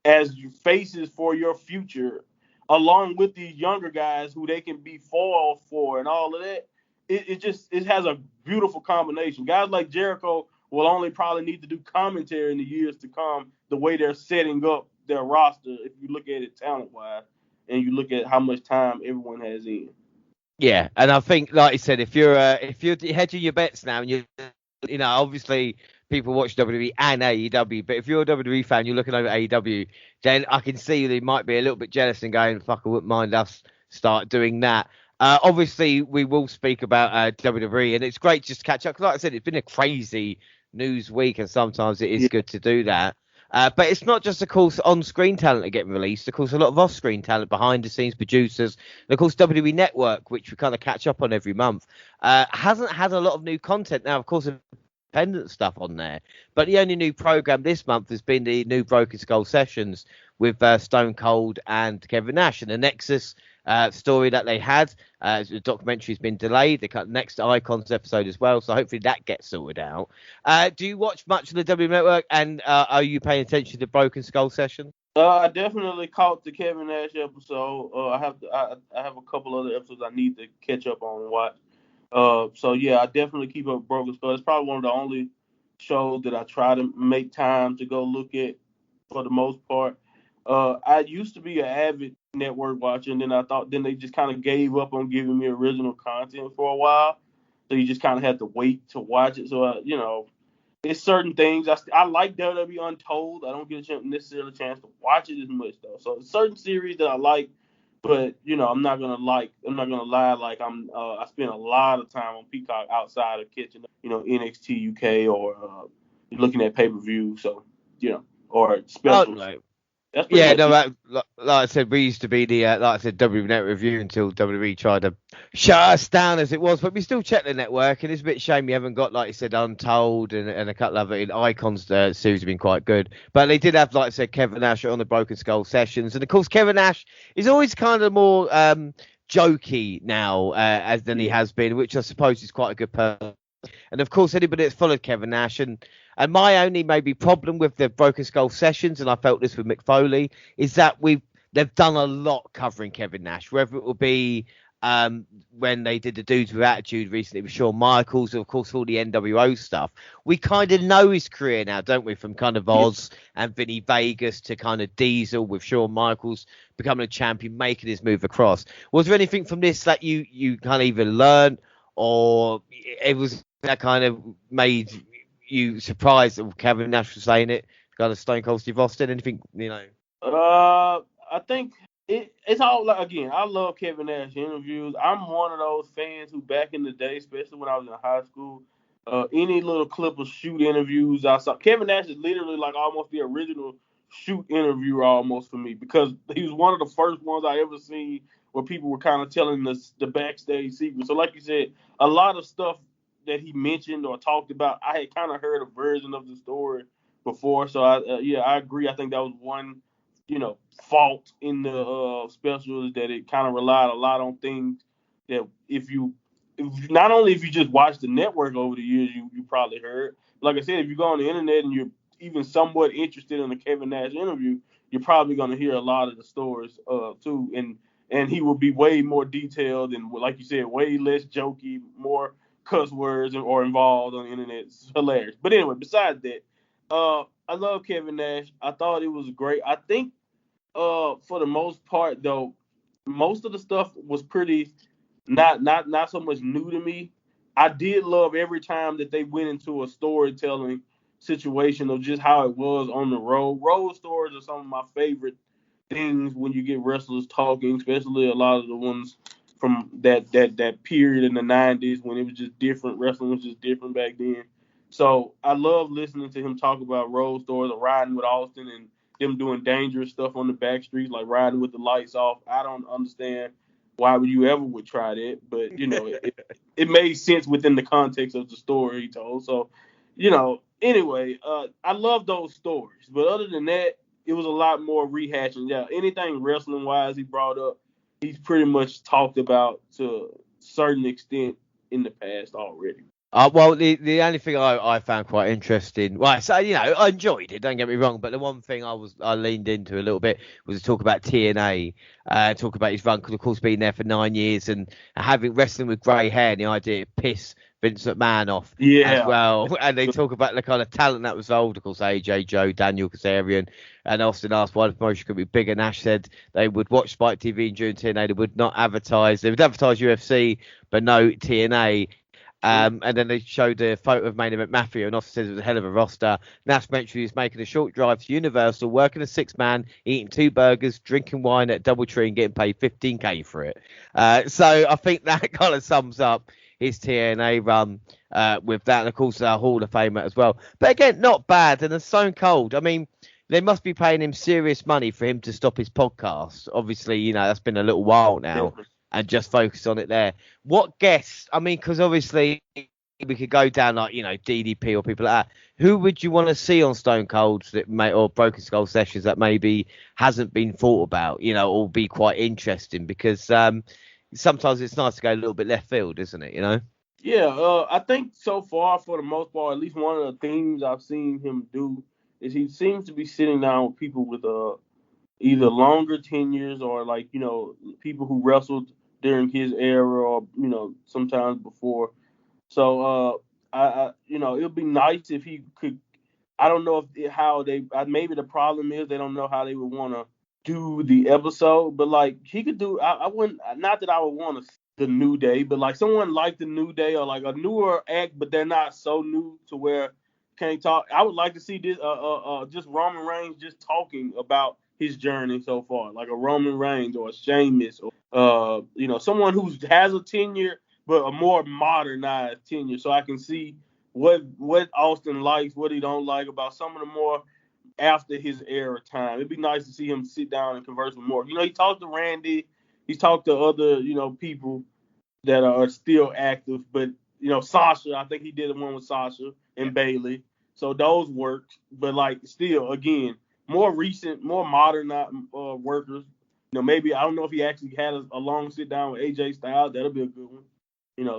as faces for your future, along with these younger guys who they can be foiled for and all of that. It has a beautiful combination. Guys like Jericho will only probably need to do commentary in the years to come, the way they're setting up their roster, if you look at it talent-wise, and you look at how much time everyone has in. Yeah, and I think, like you said, if you're hedging your bets now, and obviously people watch WWE and AEW, but if you're a WWE fan, you're looking over AEW, then I can see they might be a little bit jealous and going, fuck, I wouldn't mind us start doing that. Obviously, we will speak about WWE, and it's great just to catch up, because like I said, it's been a crazy news week, and sometimes it is good to do that. But it's not just, of course, on-screen talent that getting released. Of course, a lot of off-screen talent, behind-the-scenes producers. And, of course, WWE Network, which we kind of catch up on every month, hasn't had a lot of new content. Now, of course, independent stuff on there. But the only new program this month has been the new Broken Skull Sessions with Stone Cold and Kevin Nash. And the Nexus story that they had, the documentary's been delayed. They cut the next Icons episode as well, so hopefully that gets sorted out. Do you watch much of the W Network, and are you paying attention to the Broken Skull Session? I definitely caught the Kevin Nash episode. I have a couple other episodes I need to catch up on and watch. I definitely keep up Broken Skull. It's probably one of the only shows that I try to make time to go look at for the most part. I used to be an avid network watcher, and then they just kind of gave up on giving me original content for a while. So you just kind of had to wait to watch it. So, it's certain things. I like WWE Untold. I don't get necessarily a chance to watch it as much, though. So certain series that I like, But I'm not gonna lie. Like I spend a lot of time on Peacock outside of catching NXT UK or looking at pay-per-view. So or Oh specials. no. That's pretty Yeah, much no, it. like I said, we used to be the, like I said, W Net Review until WWE tried to shut us down as it was, but we still check the network, and it's a bit shame we haven't got, like you said, Untold and a couple of other Icons series have been quite good. But they did have, like I said, Kevin Nash on the Broken Skull sessions, and of course, Kevin Nash is always kind of more jokey now as than he Yeah. has been, which I suppose is quite a good person. And of course, anybody that's followed Kevin Nash and my only maybe problem with the Broken Skull sessions, and I felt this with Mick Foley, is that they've done a lot covering Kevin Nash, whether it will be when they did the Dudes with Attitude recently with Shawn Michaels, or of course all the NWO stuff. We kind of know his career now, don't we? From kind of Yeah. Oz and Vinny Vegas to kind of Diesel with Shawn Michaels becoming a champion, making his move across. Was there anything from this that you kind of even learned, or it was that kind of made you surprised that Kevin Nash was saying it, kind of Stone Cold Steve Austin? Anything, I think it's all like, again, I love Kevin Nash interviews. I'm one of those fans who back in the day, especially when I was in high school, any little clip of shoot interviews I saw, Kevin Nash is literally like almost the original shoot interviewer almost for me, because he was one of the first ones I ever seen where people were kind of telling us the backstage secrets. So like you said, a lot of stuff that he mentioned or talked about, I had kind of heard a version of the story before. So I agree. I think that was one fault in the special, is that it kind of relied a lot on things that not only if you just watch the network over the years, you probably heard. Like I said, if you go on the internet and you're even somewhat interested in a Kevin Nash interview, you're probably going to hear a lot of the stories too, and he will be way more detailed and, like you said, way less jokey, more cuss words or involved on the internet. It's hilarious. But anyway, besides that, I love Kevin Nash. I thought it was great. I think for the most part though, most of the stuff was pretty not so much new to me. I did love every time that they went into a storytelling situation of just how it was on the road. Road stories are some of my favorite things when you get wrestlers talking, especially a lot of the ones from that period in the 90s when it was just different. Wrestling was just different back then. So I love listening to him talk about road stories of riding with Austin and them doing dangerous stuff on the back streets, like riding with the lights off. I don't understand why would you ever would try that, but it made sense within the context of the story he told. So, anyway, I love those stories. But other than that, it was a lot more rehashing. Yeah, anything wrestling wise he brought up, he's pretty much talked about to a certain extent in the past already. well, the only thing I found quite interesting, well, so I enjoyed it. Don't get me wrong, but the one thing I leaned into a little bit was to talk about TNA, talk about his run, because of course being there for 9 years and having wrestling with grey hair, and the idea to piss Vince McMahon off as Yeah. well. And they talk about the kind of talent that was old, of course, AJ, Joe, Daniel Kazarian, and Austin asked why the promotion could be bigger. Nash said they would watch Spike TV, and during TNA they would not advertise. They would advertise UFC, but no TNA. And then they showed a photo of Main Event Mafia, and Austin says it was a hell of a roster. Nash mentioned he was making a short drive to Universal, working a 6-man, eating 2 burgers, drinking wine at DoubleTree, and getting paid $15K for it. So I think that kind of sums up his TNA run with that, and of course our Hall of Famer as well. But again, not bad, and it's Stone Cold. I mean, they must be paying him serious money for him to stop his podcast. Obviously, that's been a little while now. Definitely. And just focus on it there. What guests? I mean, because obviously we could go down like DDP or people like that. Who would you want to see on Stone Cold or Broken Skull sessions that maybe hasn't been thought about? Or be quite interesting, because sometimes it's nice to go a little bit left field, isn't it? Yeah, I think so far, for the most part, at least one of the things I've seen him do is he seems to be sitting down with people with either longer tenures or, like, people who wrestled during his era or sometimes before. So it'd be nice if he could. I don't know if how they maybe the problem is they don't know how they would want to do the episode, but like he could do. I wouldn't, not that I would want to the New Day, but like someone like the New Day or like a newer act, but they're not so new to where can't talk. I would like to see this just Roman Reigns just talking about his journey so far, like a Roman Reigns or a Sheamus, or someone who has a tenure but a more modernized tenure, so I can see what Austin likes, what he don't like about some of the more after his era time. It'd be nice to see him sit down and converse with more. He talked to Randy, he's talked to other people that are still active, but Sasha, I think he did one with Sasha and Bailey, so those worked. But like still, again, more recent, more modern workers. Maybe I don't know if he actually had a long sit down with AJ Styles. That'll be a good one.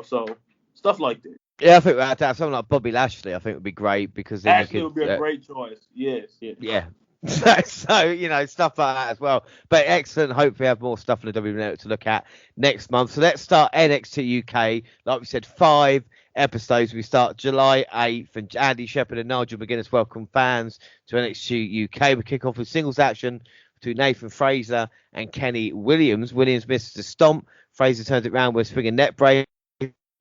So stuff like that. Yeah, I think that something like Bobby Lashley, I think would be great because then Ashley would be a great choice. Yes. Yeah. So stuff like that as well. But excellent. Hopefully, we have more stuff in the WWE Network to look at next month. So let's start NXT UK. Like we said, 5 episodes. We start July 8th, and Andy Shepherd and Nigel McGuinness welcome fans to NXT UK. We kick off with singles action between Nathan Fraser and Kenny Williams. Williams misses the stomp. Fraser turns it around with a swinging net break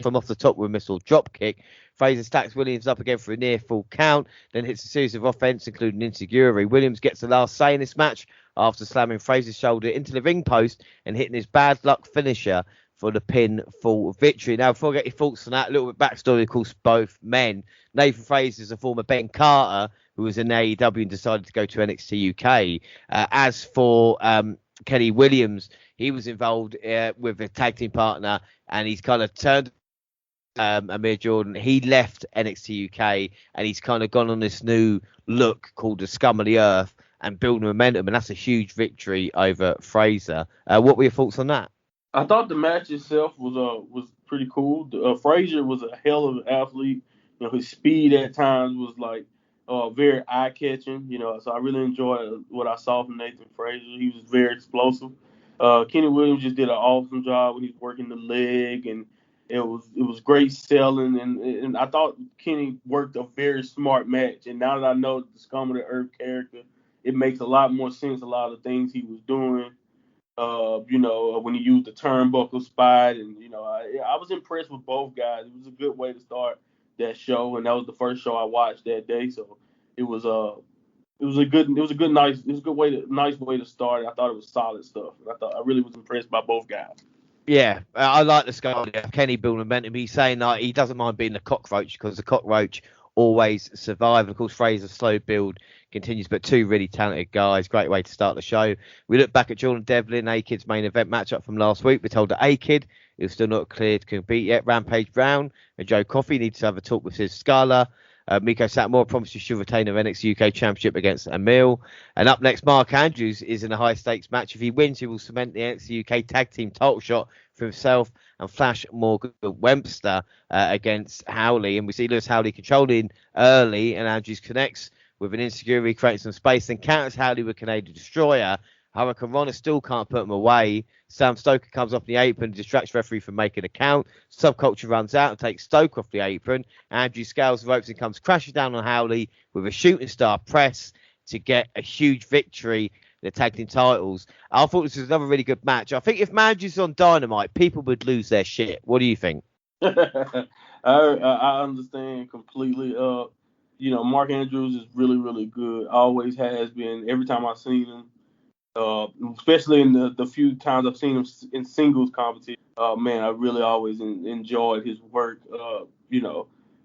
from off the top with a missile drop kick. Fraser stacks Williams up again for a near full count, then hits a series of offense, including Insecurity. Williams gets the last say in this match after slamming Fraser's shoulder into the ring post and hitting his bad luck finisher for the pinfall victory. Now, before I get your thoughts on that, a little bit backstory, of course, both men. Nathan Fraser is a former Ben Carter who was in AEW and decided to go to NXT UK. As for Kenny Williams, he was involved with a tag team partner, and he's kind of turned Amir Jordan. He left NXT UK and he's kind of gone on this new look called the Scum of the Earth and building momentum, and that's a huge victory over Fraser. What were your thoughts on that? I thought the match itself was pretty cool. Fraser was a hell of an athlete. His speed at times was like very eye catching. So I really enjoyed what I saw from Nathan Fraser. He was very explosive. Kenny Williams just did an awesome job when he was working the leg, and it was great selling, and I thought Kenny worked a very smart match. And now that I know the Scum of the Earth character, it makes a lot more sense. A lot of the things he was doing, when he used the turnbuckle spot, and I was impressed with both guys. It was a good way to start that show, and that was the first show I watched that day. So it was a nice way to start. I thought it was solid stuff. I really was impressed by both guys. Yeah, I like the Scum of the Earth. Kenny building momentum. He's saying that he doesn't mind being the cockroach because the cockroach always survive. And of course, Fraser's slow build continues, but 2 really talented guys. Great way to start the show. We look back at Jordan Devlin, A-Kid's main event matchup from last week. We're told that A-Kid is still not cleared to compete yet. Rampage Brown and Joe Coffey need to have a talk with his Scala. Miko Satomura promises she'll retain her NXT UK Championship against Emil. And up next, Mark Andrews is in a high-stakes match. If he wins, he will cement the NXT UK Tag Team title shot for himself and Flash Morgan Webster against Howley. And we see Lewis Howley controlling early, and Andrews connects with an Insecurity, creating some space, then counters Howley with Canadian Destroyer. Hurricane Rana still can't put him away. Sam Stoker comes off the apron, distracts referee from making a count. Subculture runs out and takes Stoker off the apron. Andrew scales the ropes and comes crashing down on Howley with a shooting star press to get a huge victory in the tag team titles. I thought this was another really good match. I think if Andrews was on Dynamite, people would lose their shit. What do you think? I understand completely. Mark Andrews is really, really good. Always has been. Every time I've seen him, especially in the few times I've seen him in singles competition, man, I really always enjoyed his work.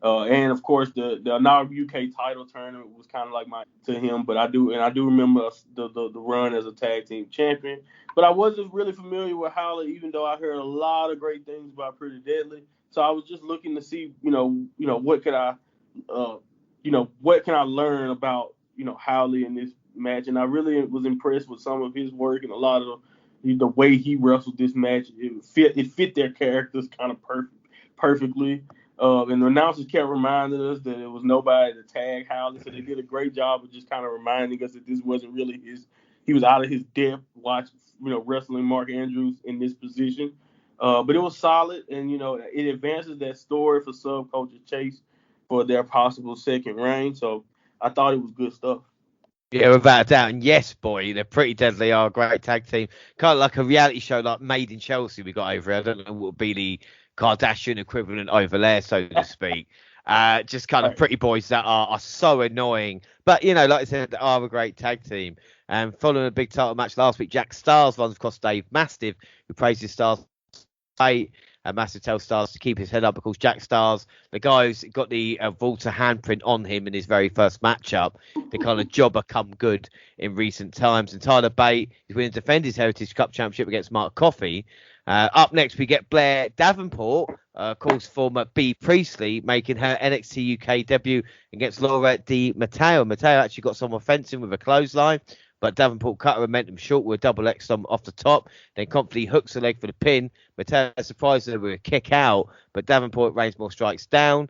And of course the now UK title tournament was kind of like to him, but I do remember the run as a tag team champion. But I wasn't really familiar with Howley, even though I heard a lot of great things about Pretty Deadly. So I was just looking to see, what could I, what can I learn about, Howley in this match. And I really was impressed with some of his work and a lot of the way he wrestled this match. It fit their characters kind of perfectly. And the announcers kept reminding us that it was nobody to tag Howley. So they did a great job of just kind of reminding us that this wasn't really he was out of his depth wrestling Mark Andrews in this position. But it was solid, and it advances that story for Subculture Chase for their possible second reign. So I thought it was good stuff. Yeah, without a doubt. And yes, boy, they're Pretty Deadly are a great tag team. Kind of like a reality show like Made in Chelsea we got over here. I don't know what would be the Kardashian equivalent over there, so to speak. Just kind of Right. pretty boys that are so annoying. But, like I said, they are a great tag team. And following a big title match last week, Jack Stars runs across Dave Mastiff, who praises Stars' fate. Mastiff tells Stars to keep his head up because Jack Stars, the guy who's got the Volta handprint on him in his very first matchup, the kind of jobber come good in recent times. And Tyler Bate is going to defend his Heritage Cup Championship against Mark Coffey. Up next, we get Blair Davenport, of course, former B. Priestley, making her NXT UK debut against Laura Di Matteo. Matteo actually got some offensive with a clothesline, but Davenport cut her momentum short with a double X off the top, then confidently hooks the leg for the pin. Matteo surprised her with a kick out, but Davenport rains more strikes down.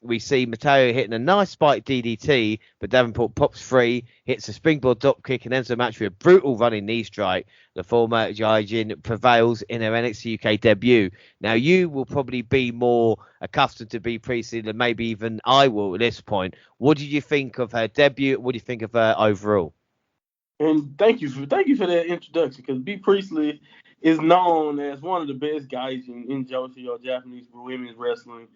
We see Matteo hitting a nice spike DDT, but Davenport pops free, hits a springboard drop kick, and ends the match with a brutal running knee strike. The former Gaijin prevails in her NXT UK debut. Now, you will probably be more accustomed to B. Priestley than maybe even I will at this point. What did you think of her debut? What do you think of her overall? And thank you for that introduction, because B. Priestley is known as one of the best guys in Joshi, or Japanese women's wrestling,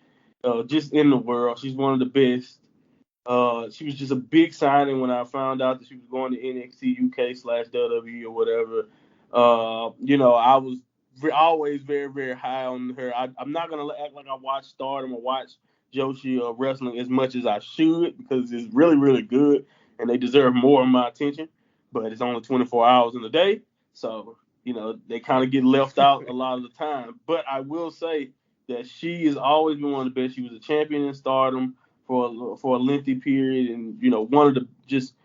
just in the world. She's one of the best. She was just a big signing when I found out that she was going to NXT UK / WWE or whatever. I was always very, very high on her. I'm not going to act like I watch Stardom or watch Joshi or wrestling as much as I should, because it's really, really good and they deserve more of my attention. But it's only 24 hours in a day. So, they kind of get left out a lot of the time. But I will say that she has always been one of the best. She was a champion in Stardom for a lengthy period, and one of the just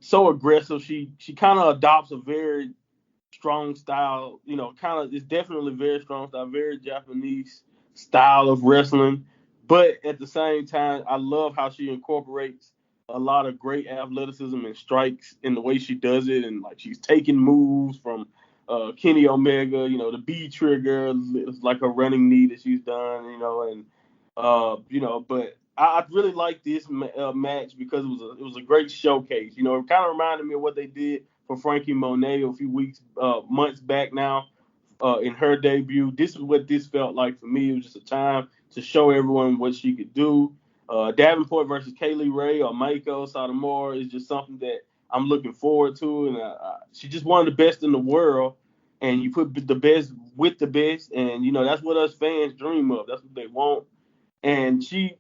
so aggressive. She kind of adopts a very strong style. It's definitely very strong style, very Japanese style of wrestling. But at the same time, I love how she incorporates a lot of great athleticism and strikes in the way she does it, and like she's taking moves from Kenny Omega, the B trigger, it's like a running knee that she's done, but I really like this match because it was a great showcase. It kind of reminded me of what they did for Frankie Monet a few months back now in her debut. This is what this felt like for me. It was just a time to show everyone what she could do. Davenport versus Kaylee Ray or Maiko Satomura is just something that I'm looking forward to, and she's just one of the best in the world. And you put the best with the best, and that's what us fans dream of. That's what they want. And she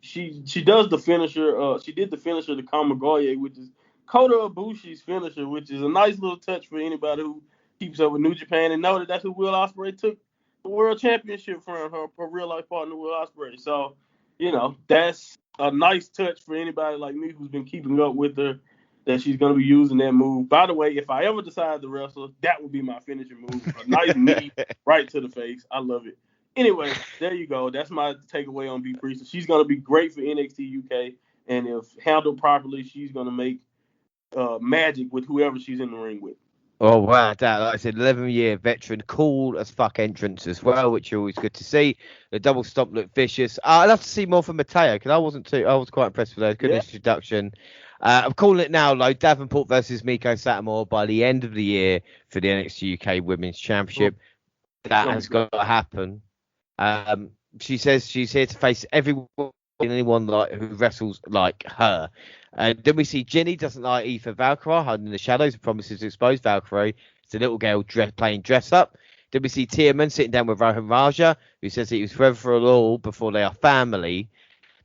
does the finisher. She did the finisher, the Kamigoye, which is Kota Ibushi's finisher, which is a nice little touch for anybody who keeps up with New Japan and know that that's who Will Ospreay took the world championship from, her real life partner Will Ospreay. So, that's a nice touch for anybody like me who's been keeping up with her, that she's going to be using that move. By the way, if I ever decide to wrestle, that would be my finishing move. A nice knee right to the face. I love it. Anyway, there you go. That's my takeaway on B. Priestley. She's going to be great for NXT UK, and if handled properly, she's going to make magic with whoever she's in the ring with. Oh, wow. Like I said, 11-year veteran, cool as fuck entrance as well, which are always good to see. The double stomp looked vicious. I'd love to see more from Matteo, because I was quite impressed with her. Good introduction. I'm calling it now, though. Davenport versus Miko Satomura by the end of the year for the NXT UK Women's Championship. That has got to happen. She says she's here to face anyone who wrestles like her. And then we see Ginny doesn't like Aoife Valkyrie hiding in the shadows and promises to expose Valkyrie. It's a little girl playing dress up. Then we see Tierman sitting down with Rohan Raja, who says he was forever for all before they are family.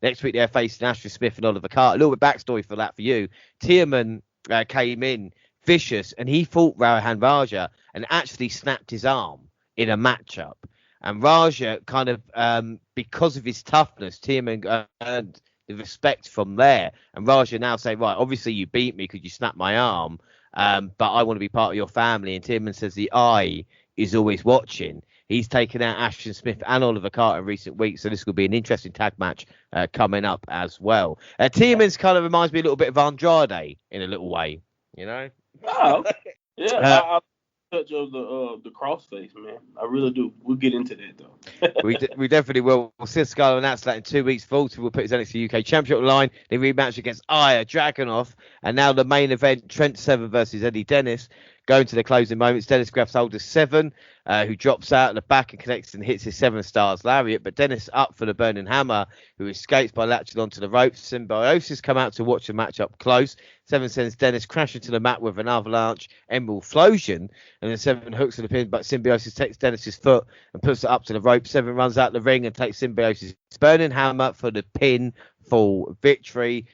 Next week they're facing Ashley Smith and Oliver Carter. A little bit backstory for that for you. Tierman came in vicious and he fought Rohan Raja and actually snapped his arm in a matchup. And Raja kind of, because of his toughness, Tierman earned the respect from there. And Raja now say, right, obviously you beat me because you snapped my arm, but I want to be part of your family. And Tierman says the eye is always watching. He's taken out Ashton Smith and Oliver Carter in recent weeks, so this will be an interesting tag match coming up as well. Tierman's kind of reminds me a little bit of Andrade in a little way, Oh, yeah. I touch of the crossface, man. I really do. We'll get into that though. we definitely will. Cisco announced that in 2 weeks. Volta will put his NXT UK Championship on the line. They rematch against Aya Dragunov, and now the main event: Trent Seven versus Eddie Dennis. Going to the closing moments, Dennis grabs hold of Seven, who drops out at the back and connects and hits his 7 stars lariat. But Dennis up for the burning hammer, who escapes by latching onto the ropes. Symbiosis come out to watch the match up close. Seven sends Dennis crashing to the mat with an avalanche emerald flosion, and then Seven hooks to the pin, but Symbiosis takes Dennis's foot and puts it up to the rope. Seven runs out the ring and takes Symbiosis' burning hammer for the pin for victory.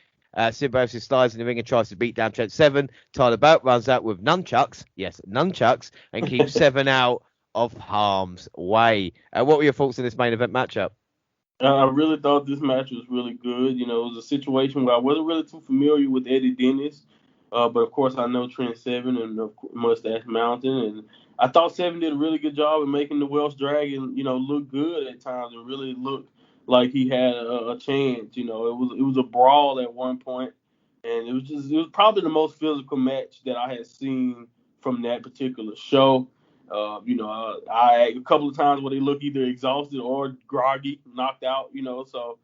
Symbiosis slides in the ring and tries to beat down Trent Seven. Tyler Burt runs out with nunchucks, and keeps Seven out of harm's way. What were your thoughts on this main event matchup? I really thought this match was really good. You know, it was a situation where I wasn't really too familiar with Eddie Dennis, but of course I know Trent Seven and Mustache Mountain, and I thought Seven did a really good job of making the Welsh Dragon, you know, look good at times and really look like he had a chance. You know, it was a brawl at one point, and it was probably the most physical match that I had seen from that particular show. You know, I a couple of times where they look either exhausted or groggy, knocked out. You know, so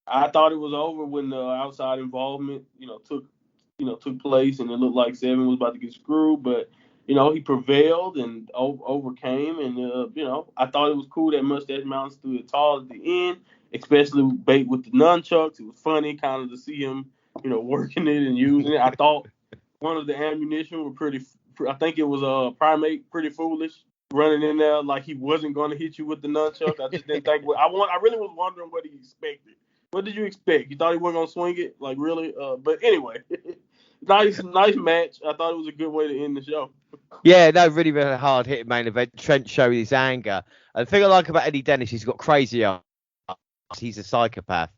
I thought it was over when the outside involvement, took place, and it looked like Seven was about to get screwed, but you know, he prevailed and overcame, and you know, I thought it was cool that Mustache Mountain stood tall at the end, especially bait with the nunchucks. It was funny kind of to see him, you know, working it and using it. I thought one of the ammunition were I think it was Primate, pretty foolish, running in there like he wasn't going to hit you with the nunchuck. I just didn't think. I really was wondering what he expected. What did you expect? You thought he wasn't going to swing it? Like, really? But anyway, nice match. I thought it was a good way to end the show. Yeah, no, really, really hard hitting main event. Trent showed his anger. And the thing I like about Eddie Dennis, he's got crazy eyes. He's a psychopath.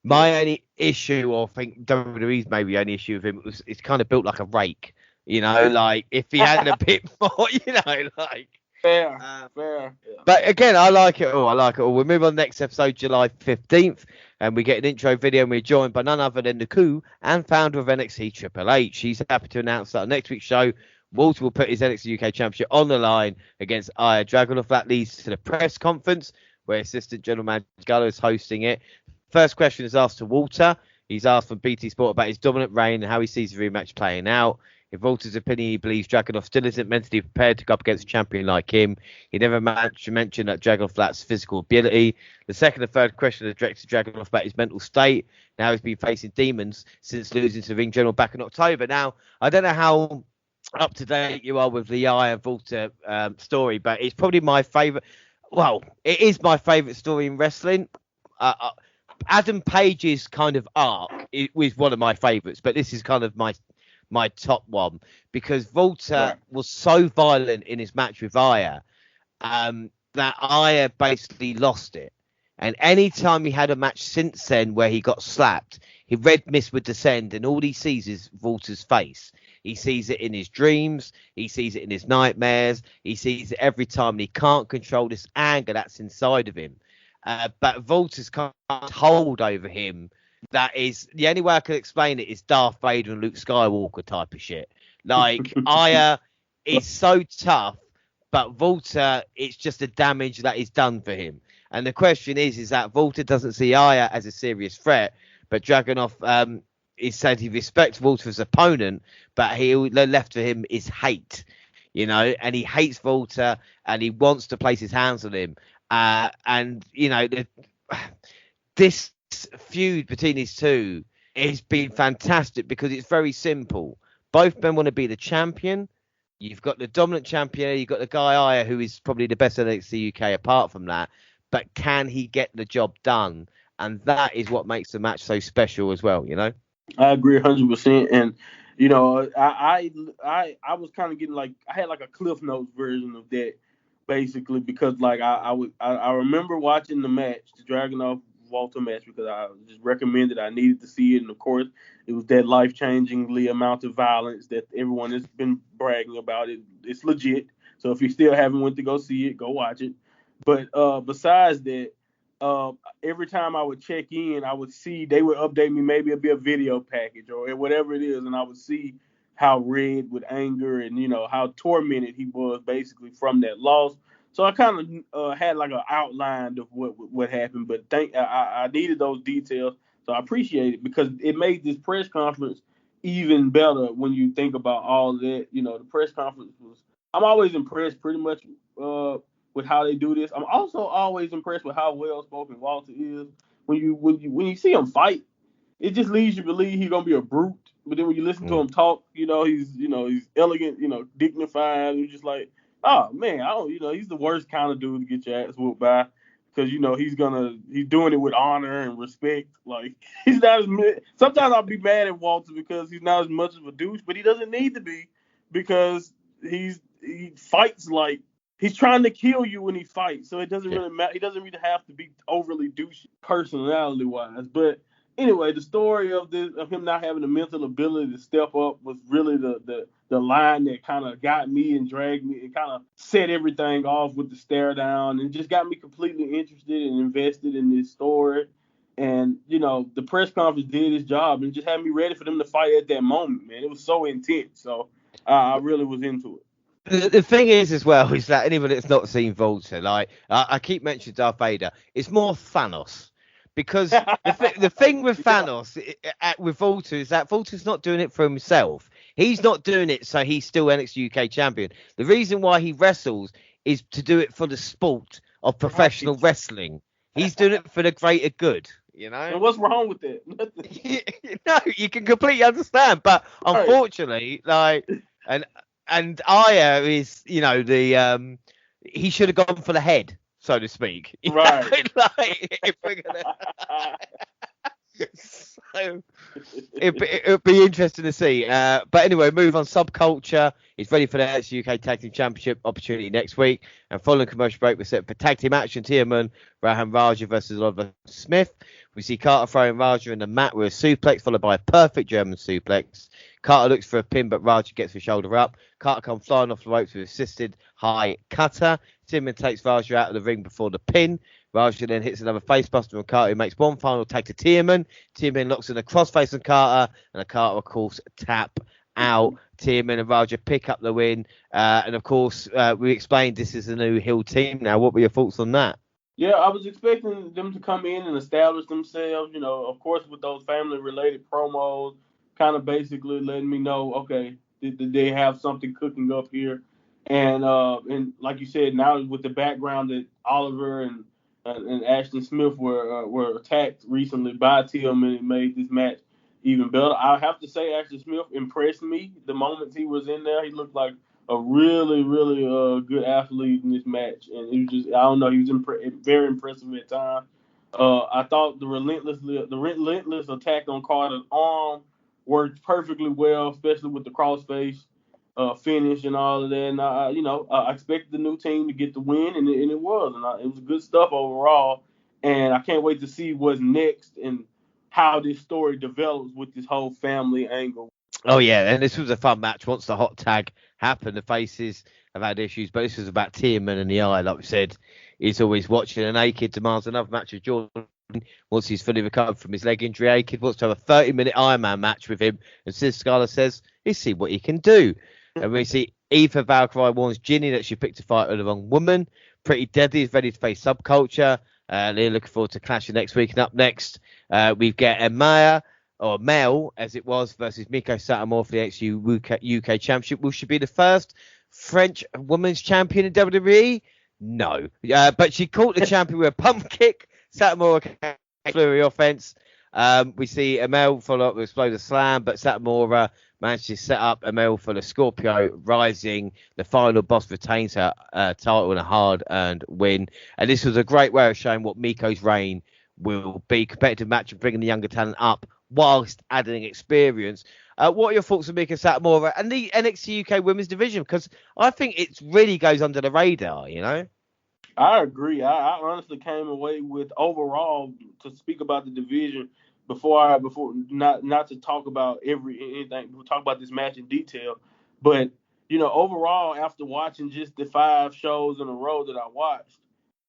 My only issue, or I think WWE's maybe only issue with him, was it's kind of built like a rake. You know, like if he had a bit more, you know, like. Fair. Yeah. But again, I like it all. We'll move on next episode, July 15th, and we get an intro video, and we're joined by none other than the coup and founder of NXT, Triple H. He's happy to announce that on next week's show, Walter will put his NXT UK Championship on the line against Aya Dragunov. That leads to the press conference, where Assistant General Manager Gallo is hosting it. First question is asked to Walter. He's asked from BT Sport about his dominant reign and how he sees the rematch playing out. In Walter's opinion, he believes Dragunov still isn't mentally prepared to go up against a champion like him. He never mentioned that Dragunov lacks physical ability. The second and third question are directed to Dragunov about his mental state. Now he's been facing demons since losing to the Ring General back in October. Now, I don't know how up to date you are with the Aya and Walter story, but it's probably my favourite. Well, it is my favourite story in wrestling. Adam Page's kind of arc was one of my favourites, but this is kind of my top one, because Walter was so violent in his match with Aya that Aya basically lost it. And any time he had a match since then where he got slapped, his red mist would descend, and all he sees is Walter's face. He sees it in his dreams. He sees it in his nightmares. He sees it every time, and he can't control this anger that's inside of him. But Walter's kind of hold over him. That is the only way I can explain it is Darth Vader and Luke Skywalker type of shit. Like Aya is so tough, but Walter, it's just the damage that is done for him. And the question is that Walter doesn't see Aya as a serious threat, but Dragunov is said he respects Walter as opponent, but he left for him is hate, you know, and he hates Walter and he wants to place his hands on him. And you know, this feud between these two has been fantastic because it's very simple. Both men want to be the champion. You've got the dominant champion. You've got the guy Aya, who is probably the best at NXT UK apart from that. But can he get the job done? And that is what makes the match so special as well, you know? I agree 100%. And, you know, I was kind of getting like, I had like a Cliff Notes version of that, basically, because like I remember watching the match, the Dragunov Walter match, because I just recommended I needed to see it. And of course, it was that life-changingly amount of violence that everyone has been bragging about. It's legit. So if you still haven't went to go see it, go watch it. But besides that, every time I would check in, I would see they would update me. Maybe it'd be a video package or whatever it is, and I would see how red with anger and, you know, how tormented he was basically from that loss. So I kind of had like an outline of what happened, but I needed those details. So I appreciate it because it made this press conference even better when you think about all that. You know, the press conference was. I'm always impressed, pretty much, with how they do this. I'm also always impressed with how well spoken Walter is. When you see him fight, it just leads you to believe he's gonna be a brute. But then when you listen to him talk, he's elegant, dignified. You're just like, oh man, I don't, he's the worst kind of dude to get your ass whooped by, because he's doing it with honor and respect. Like, he's not sometimes I'll be mad at Walter because he's not as much of a douche, but he doesn't need to be, because he fights like he's trying to kill you when he fights. So it doesn't really matter. He doesn't really have to be overly douchey personality wise, but. Anyway, the story of him not having the mental ability to step up was really the line that kind of got me and dragged me and kind of set everything off with the stare down, and just got me completely interested and invested in this story. And, the press conference did its job and just had me ready for them to fight at that moment, man. It was so intense. So I really was into it. The thing is, as well, is that anyone that's not seen Volta, like I keep mentioning Darth Vader, it's more Thanos. Because the thing with Thanos, with Volta, is that Volta's not doing it for himself. He's not doing it so he's still NXT UK champion. The reason why he wrestles is to do it for the sport of professional wrestling. He's doing it for the greater good, And what's wrong with that? No, you can completely understand. But unfortunately, and Aya is, he should have gone for the head, so to speak. Right. If we're gonna... So it'll be interesting to see. But anyway, move on. Subculture is ready for the NXT UK Tag Team Championship opportunity next week. And following commercial break, we're set for tag team action. Tiaman, Rahan Raja versus Oliver Smith. We see Carter throwing Raja in the mat with a suplex, followed by a perfect German suplex. Carter looks for a pin, but Raja gets the shoulder up. Carter comes flying off the ropes with assisted high cutter. Tiaman takes Raja out of the ring before the pin. Raja then hits another facebuster on Carter, who makes one final tag to Tiaman. Tiaman locks in a crossface on Carter, and Carter, of course, tap out. Tiaman and Raja pick up the win. And, of course, we explained this is a new heel team now. What were your thoughts on that? Yeah, I was expecting them to come in and establish themselves, of course, with those family-related promos, kind of basically letting me know, okay, did they have something cooking up here? And like you said, now with the background that Oliver and Ashton Smith were attacked recently by Tillman, it made this match even better. I have to say, Ashton Smith impressed me the moments he was in there. He looked like a really, really good athlete in this match, and it was just, I don't know, he was very impressive at times. I thought the relentless attack on Carter's arm worked perfectly well, especially with the crossface finish and all of that. And I expected the new team to get the win, and it was, and it was good stuff overall. And I can't wait to see what's next and how this story develops with this whole family angle. Oh yeah, and this was a fun match. Once the hot tag happened, the faces have had issues, but this was about Tillman and the Eye. Like we said, he's always watching, and A-Kid demands another match with Jordan. Once he's fully recovered from his leg injury, A-Kid wants to have a 30-minute Iron Man match with him, and Sid Scala says he'll see what he can do. And we see Eva Valkyrie warns Ginny that she picked a fight with the wrong woman. Pretty Deadly is ready to face Subculture. They're looking forward to clashing next week. And up next, we get Maya, or Mel, as it was, versus Miko Satomura for the NXT UK Championship. Will she be the first French women's champion in WWE? No. But she caught the champion with a pump kick. Satomura flurry offense. We see Amel follow up with Exploder Slam, but Satomura managed to set up Amel for the Scorpio Rising. The final boss retains her title in a hard-earned win. And this was a great way of showing what Miko's reign will be. Competitive match and bringing the younger talent up whilst adding experience. What are your thoughts on Miko Satomura and the NXT UK women's division? Because I think it really goes under the radar, I agree. I honestly came away with, overall, to speak about the division before not to talk about anything. We'll talk about this match in detail, but overall, after watching just the 5 shows in a row that I watched,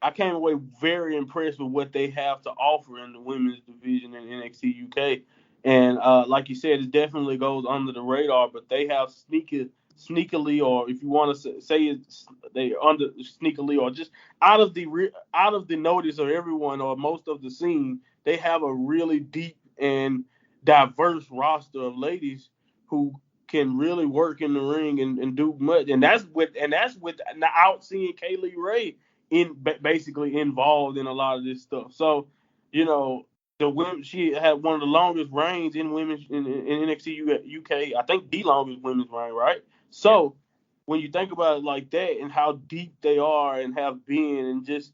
I came away very impressed with what they have to offer in the women's division in NXT UK. And like you said, it definitely goes under the radar, but they have sneakily, or if you want to say it, they under sneakily, or just out of the notice of everyone or most of the scene, they have a really deep and diverse roster of ladies who can really work in the ring and do much, and that's without seeing Kaylee Ray basically involved in a lot of this stuff. So, the women, she had one of the longest reigns in women's in NXT UK. I think the longest women's reign, right? So when you think about it like that and how deep they are and have been, and just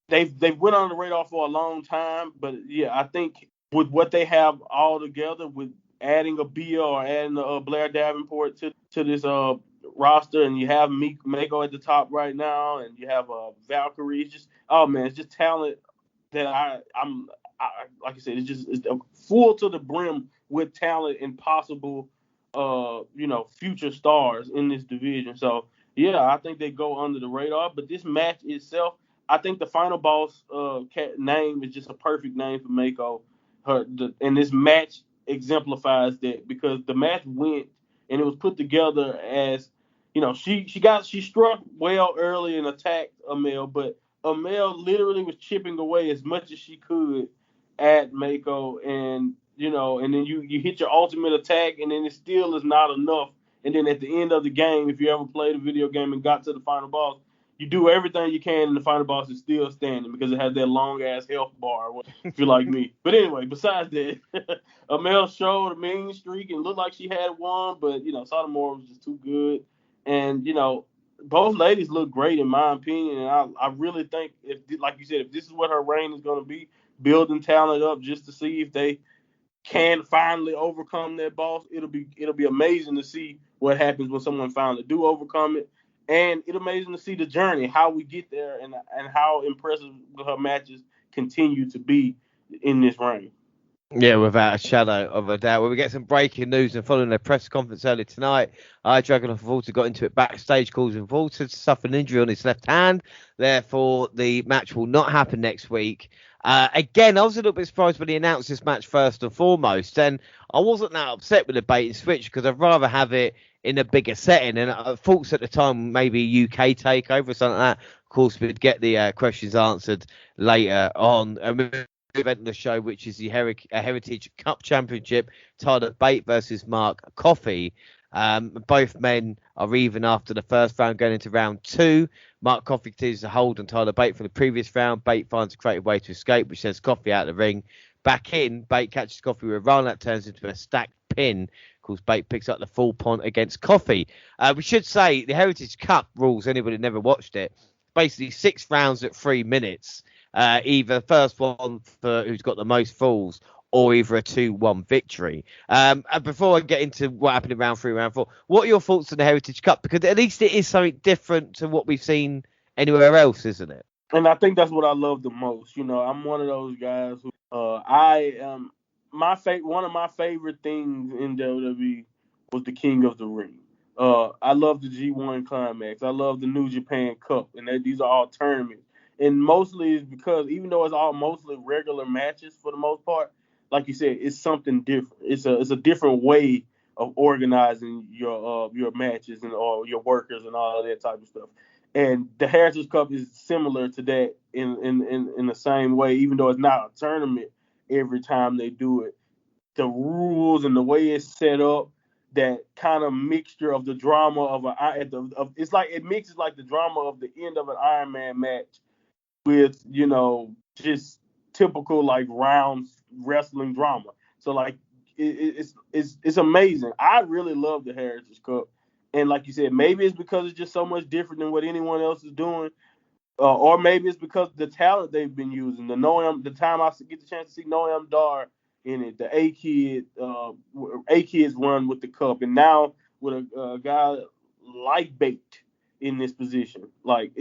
they've went on the radar for a long time, but yeah, I think with what they have all together, with adding a Bia or adding a Blair Davenport to this roster, and you have Mako at the top right now, and you have Valkyrie. It's just, oh man, it's just talent that I'm like I said, it's full to the brim with talent and possible future stars in this division. So yeah, I think they go under the radar. But this match itself, I think the Final Boss name is just a perfect name for Mako. And this match exemplifies that, because the match went and it was put together as, she struck well early and attacked Amel, but Amel literally was chipping away as much as she could at Mako, and and then you hit your ultimate attack, and then it still is not enough. And then at the end of the game, if you ever played a video game and got to the final boss, you do everything you can, and the final boss is still standing because it has that long ass health bar. If you're like me, but anyway, besides that, Amel showed a mean streak and looked like she had one, but Sotomore was just too good, and both ladies look great in my opinion, and I really think, if, like you said, if this is what her reign is going to be, building talent up just to see if they can finally overcome that boss, it'll be amazing to see what happens when someone finally do overcome it. And it's amazing to see the journey, how we get there, and how impressive her matches continue to be in this reign. Yeah, without a shadow of a doubt. Well, we get some breaking news, and following their press conference earlier tonight, Dragunov of Volta got into it backstage, causing Volta to suffer an injury on his left hand. Therefore, the match will not happen next week. Again, I was a little bit surprised when he announced this match first and foremost, and I wasn't that upset with the bait and switch, because I'd rather have it in a bigger setting. And I thought at the time maybe UK takeover or something like that. Of course, we'd get the questions answered later on. Event of the show, which is the Heritage Cup Championship, Tyler Bate versus Mark Coffey. Both men are even after the first round, going into round 2. Mark Coffey continues to hold on Tyler Bate from the previous round. Bate finds a creative way to escape, which sends Coffey out of the ring. Back in, Bate catches Coffey with a run that turns into a stacked pin. Of course, Bate picks up the full point against Coffey. We should say the Heritage Cup rules, anybody who never watched it, basically 6 rounds at 3 minutes. Either first one for who's got the most falls, or either a 2-1 victory. And before I get into what happened in round 3, round 4, what are your thoughts on the Heritage Cup? Because at least it is something different to what we've seen anywhere else, isn't it? And I think that's what I love the most. I'm one of those guys who I am one of my favorite things in WWE was the King of the Ring. I love the G1 Climax. I love the New Japan Cup, and these are all tournaments. And mostly it's because, even though it's all mostly regular matches for the most part, like you said, it's something different. It's a different way of organizing your matches and or your workers and all of that type of stuff. And the Heritage Cup is similar to that in the same way, even though it's not a tournament every time they do it. The rules and the way it's set up, that kind of mixture of the drama of it's like it mixes like the drama of the end of an Iron Man match with just typical like round wrestling drama. So like it's amazing. I really love the Heritage Cup, and like you said, maybe it's because it's just so much different than what anyone else is doing, or maybe it's because the talent they've been using. The time I get the chance to see Noam Dar in it, the A-Kids run with the cup, and now with a guy like Bate in this position. Like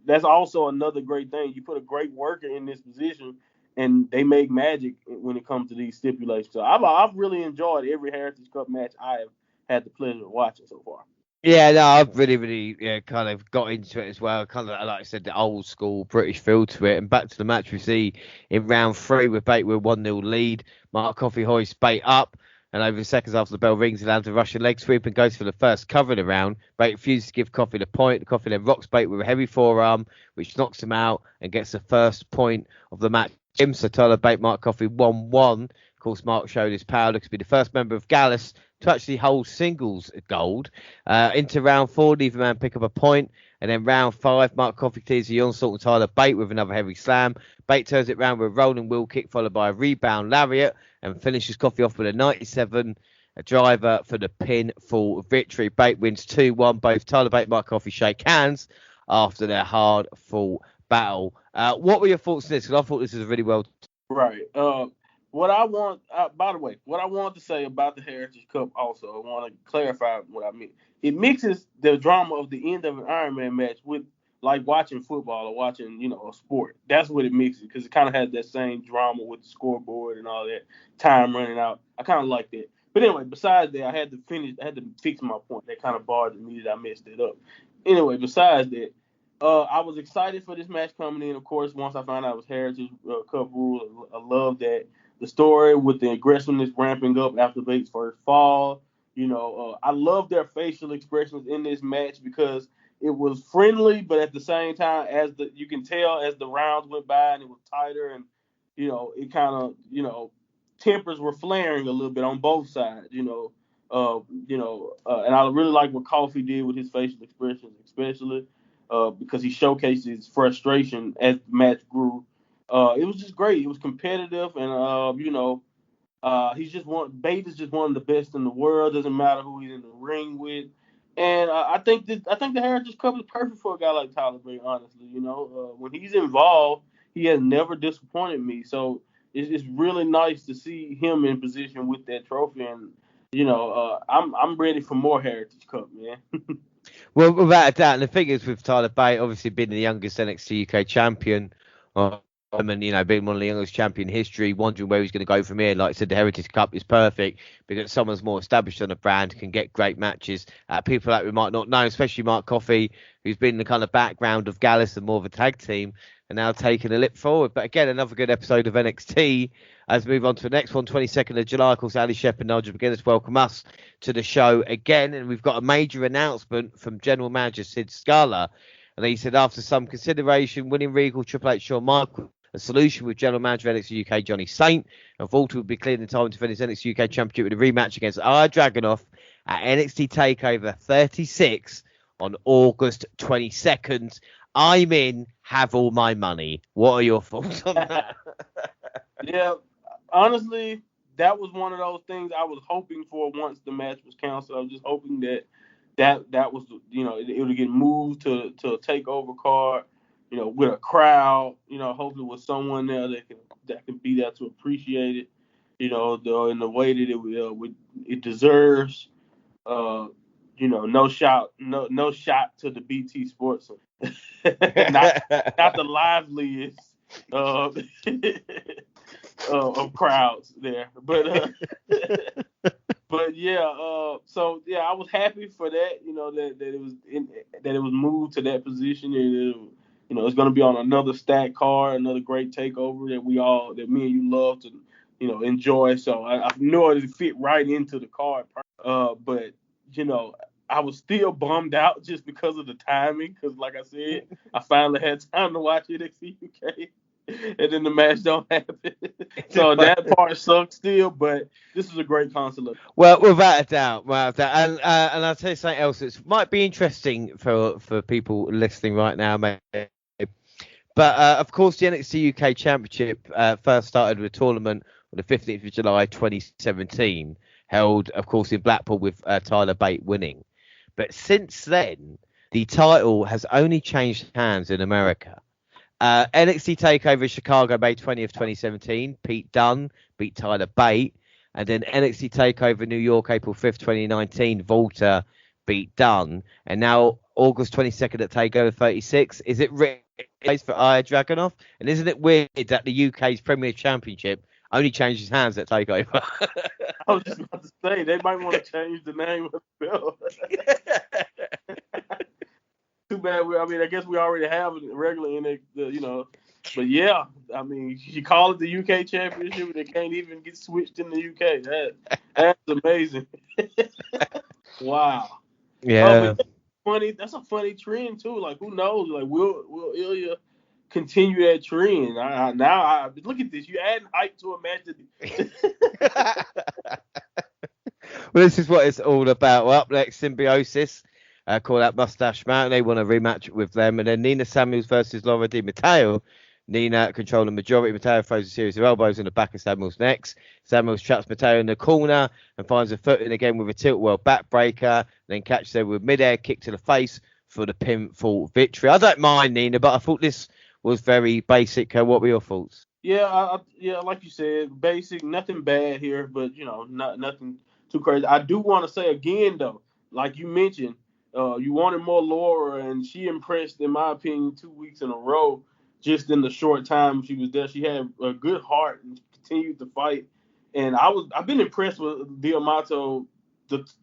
that's also another great thing. You put a great worker in this position, and they make magic when it comes to these stipulations. So I've really enjoyed every Heritage Cup match I have had the pleasure of watching so far. Yeah, no, I've really kind of got into it as well. Kind of, like I said, the old school British feel to it. And back to the match we see in round 3 with Bate with 1-0 lead. Mark Coffey hoists Bate up, and over seconds after the bell rings, he lands a Russian leg sweep and goes for the first cover of the round. Bate refuses to give Coffey the point. Coffey then rocks Bate with a heavy forearm, which knocks him out and gets the first point of the match. So Tyler Bate, Mark Coffey 1-1. course, Mark showed his power to be the first member of Gallus to actually hold singles gold. Into round 4, neither man pick up a point. And then round 5, Mark Coffey clears the onslaught with Tyler Bate with another heavy slam. Bate turns it round with a rolling wheel kick followed by a rebound lariat and finishes Coffey off with a 97 driver for the pinfall victory. Bate wins 2-1. Both Tyler Bate and Mark Coffey shake hands after their hard-fought battle. What were your thoughts on this? Because I thought this was really well. Right. What I want, by the way, what I want to say about the Heritage Cup also, I want to clarify what I mean. It mixes the drama of the end of an Iron Man match with like watching football or watching, a sport. That's what it mixes, because it kind of has that same drama with the scoreboard and all that, time running out. I kind of like that. But anyway, besides that, I had to fix my point. That kind of bothered me that I messed it up. Anyway, besides that, I was excited for this match coming in. Of course, once I found out it was Heritage Cup rules, I love that. The story with the aggressiveness ramping up after Bates' first fall. I love their facial expressions in this match because it was friendly, but at the same time, you can tell as the rounds went by and it was tighter, and it kind of tempers were flaring a little bit on both sides. And I really like what Coffey did with his facial expressions, especially because he showcased his frustration as the match grew. It was just great. It was competitive, and Bate is just one of the best in the world. Doesn't matter who he's in the ring with, and I think the Heritage Cup is perfect for a guy like Tyler Bate. Honestly, when he's involved, he has never disappointed me. So it's really nice to see him in position with that trophy, and I'm ready for more Heritage Cup, man. Well, without a doubt, and the thing is with Tyler Bate, obviously being the youngest NXT UK champion, and being one of the youngest champion in history, wondering where he's going to go from here. Like I said, the Heritage Cup is perfect because someone's more established on the brand can get great matches. People that we might not know, especially Mark Coffey, who's been in the kind of background of Gallus and more of a tag team, and now taking a leap forward. But again, another good episode of NXT. As we move on to the next one, 22nd of July, of course, Ali Shep and Nigel McGuinness welcome us to the show again. And we've got a major announcement from General Manager Sid Scala. And he said, after some consideration, winning Regal, Triple H, Shawn Michaels, a solution with General Manager of NXT UK, Johnny Saint, and Walter would be cleared in time to defend his NXT UK Championship with a rematch against Ilya Dragunov at NXT TakeOver 36 on August 22nd. I'm in, have all my money. What are your thoughts on that? Yeah, honestly, that was one of those things I was hoping for once the match was canceled. I was just hoping that was, it would get moved to a TakeOver card, with a crowd, hopefully with someone there that can be there to appreciate it, in the way that it deserves. No shot to the BT Sports, not the liveliest of crowds there, but yeah. So yeah, I was happy for that. That it was moved to that position, and it's going to be on another stack card, another great takeover that me and you love to enjoy. So I know it fit right into the card. But I was still bummed out just because of the timing. Because like I said, I finally had time to watch NXT UK. And then the match don't happen. So that part sucks still, but this is a great consolation. Well, without a doubt. And I'll tell you something else. It might be interesting for people listening right now, maybe. But, of course, the NXT UK Championship first started with a tournament on the 15th of July 2017, held, of course, in Blackpool with Tyler Bate winning. But since then, the title has only changed hands in America. NXT TakeOver Chicago, May 20th, 2017. Pete Dunne beat Tyler Bate. And then NXT TakeOver New York, April 5th, 2019. Walter beat Dunne. And now August 22nd at TakeOver 36. Is it race for Ilya Dragunov? And isn't it weird that the UK's Premier Championship only changes hands at TakeOver? I was just about to say, they might want to change the name of the belt. Too bad. I guess we already have it regular in it, But yeah, you call it the UK Championship, and it can't even get switched in the UK. That's amazing. Wow. Yeah. Funny. That's a funny trend too. Like, who knows? Like, will Ilya continue that trend. Now look at this. You adding hype to a match. Well, this is what it's all about. Well, up next, Symbiosis. Call out Mustache Mountain. They want a rematch with them. And then Nina Samuels versus Laura Di Matteo. Nina controlling the majority. Matteo throws a series of elbows in the back of Samuels' necks. Samuels traps Matteo in the corner and finds a foot in again with a tilt world backbreaker. Then catches her with mid-air kick to the face for the pinfall victory. I don't mind Nina, but I thought this was very basic. What were your thoughts? Yeah, like you said, basic, nothing bad here, but nothing too crazy. I do want to say again though, like you mentioned, you wanted more Laura, and she impressed, in my opinion, 2 weeks in a row. Just in the short time she was there, she had a good heart and continued to fight. And I've been impressed with D'Amato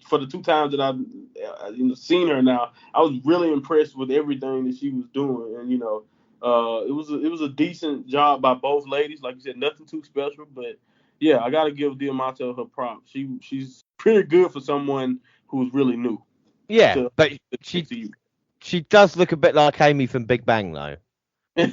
for the 2 times that I've seen her now. I was really impressed with everything that she was doing, and it was a decent job by both ladies. Like you said, nothing too special, but yeah, I gotta give D'Amato her props. She's pretty good for someone who's really new. Yeah, but she does look a bit like Amy from Big Bang though. I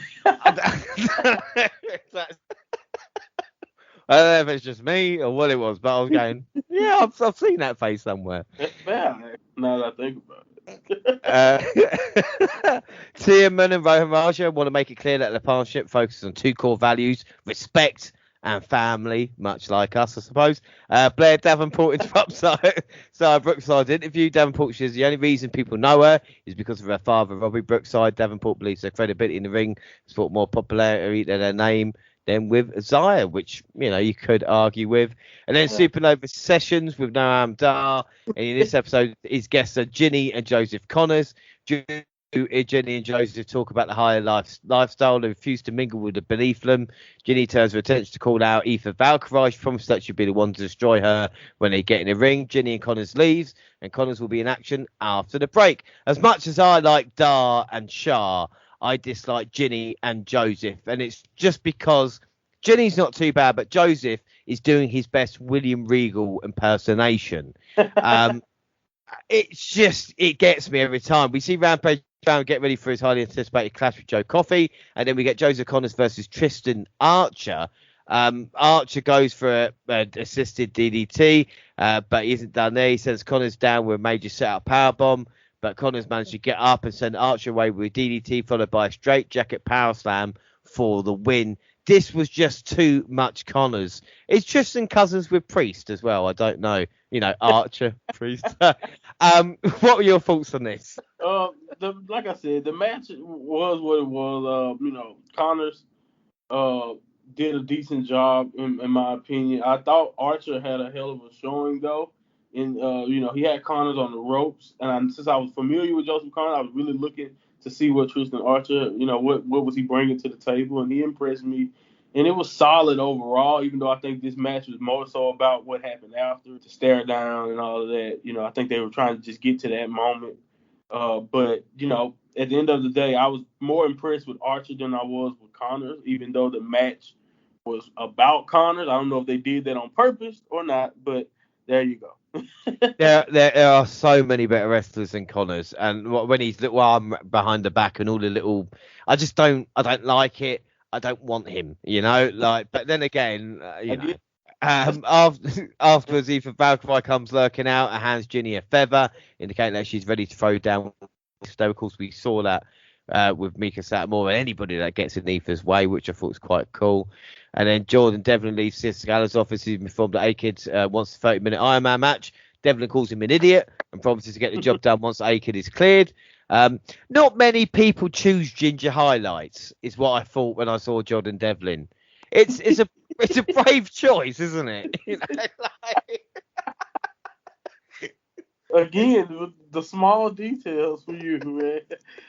don't know if it's just me or what it was, but I was going, yeah, I've seen that face somewhere. Yeah, now that I think about it. Tierman and Rohan Raja want to make it clear that the partnership focuses on 2 core values: respect and family, much like us, I suppose. Blair Davenport interrupts Sarah Brookside's interview. Davenport says the only reason people know her is because of her father, Robbie Brookside. Davenport believes her credibility in the ring has brought more popularity than her name than with Zaya, which, you could argue with. And then Supernova Sessions with Noam Dar. And in this episode, his guests are Ginny and Joseph Connors. Ginny and Joseph talk about the higher lifestyle. They refuse to mingle with the beneath them. Ginny turns her attention to call out Aoife Valkyrie. She promises that she'll be the one to destroy her when they get in the ring. Ginny and Connors leaves, and Connors will be in action after the break. As much as I like Dar and Shah, I dislike Ginny and Joseph, and it's just because Ginny's not too bad, but Joseph is doing his best William Regal impersonation. It gets me every time. We see Rampage get ready for his highly anticipated clash with Joe Coffey, and then we get Joseph Connors versus Tristan Archer. Archer goes for an assisted DDT, but he isn't done there. He sends Connors down with a major setup powerbomb, but Connors managed to get up and send Archer away with DDT, followed by a straight jacket power slam for the win. This was just too much Connors. Is Tristan cousins with Priest as well? I don't know. Archer, Priest. What were your thoughts on this? Like I said, the match was what it was. Connors did a decent job in my opinion. I thought Archer had a hell of a showing though. And he had Connors on the ropes, and since I was familiar with Joseph Connors, I was really looking to see what Tristan Archer, what was he bringing to the table, and he impressed me. And it was solid overall, even though I think this match was more so about what happened after, the stare down and all of that. I think they were trying to just get to that moment. But at the end of the day, I was more impressed with Archer than I was with Connors, even though the match was about Connors. I don't know if they did that on purpose or not, but there you go. There are so many better wrestlers than Connors, and when he's little arm behind the back and all the little, I don't like it. I don't want him, but then again, afterwards, Aoife Valkyrie comes lurking out and hands Ginny a feather, indicating that she's ready to throw down. Of course, we saw that with Mika Satomura and anybody that gets in Aoife's way, which I thought was quite cool. And then Jordan Devlin leaves Sid Scala's office. He's informed that A-Kid wants a 30-minute Iron Man match. Devlin calls him an idiot and promises to get the job done once A-Kid is cleared. Not many people choose Ginger Highlights, is what I thought when I saw Jordan Devlin. It's a brave choice, isn't it? Again, the small details for you, man.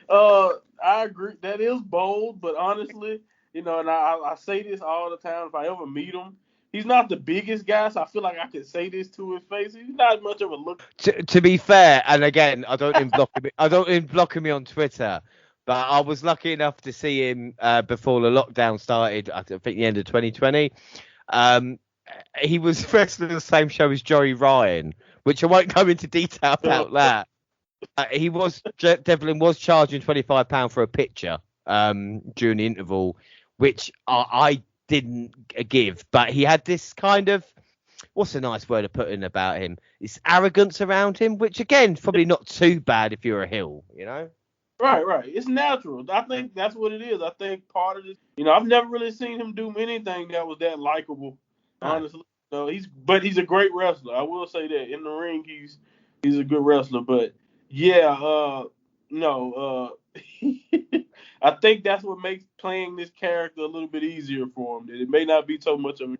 I agree. That is bold, but honestly, and I say this all the time. If I ever meet him, he's not the biggest guy, so I feel like I could say this to his face. He's not much of a look. To be fair, and again, I don't even block him on Twitter, but I was lucky enough to see him before the lockdown started. I think the end of 2020. He was wrestling the same show as Joey Ryan, which I won't go into detail about that. Devlin was charging £25 for a picture. during the interval, which I didn't give, but he had this kind of, what's a nice word of putting about him? This arrogance around him, which again, is probably not too bad if you're a heel, Right. It's natural. I think that's what it is. I think part of this, I've never really seen him do anything that was that likable, honestly. He's a great wrestler. I will say that. In the ring, he's a good wrestler. But yeah, I think that's what makes playing this character a little bit easier for him. That it may not be so much of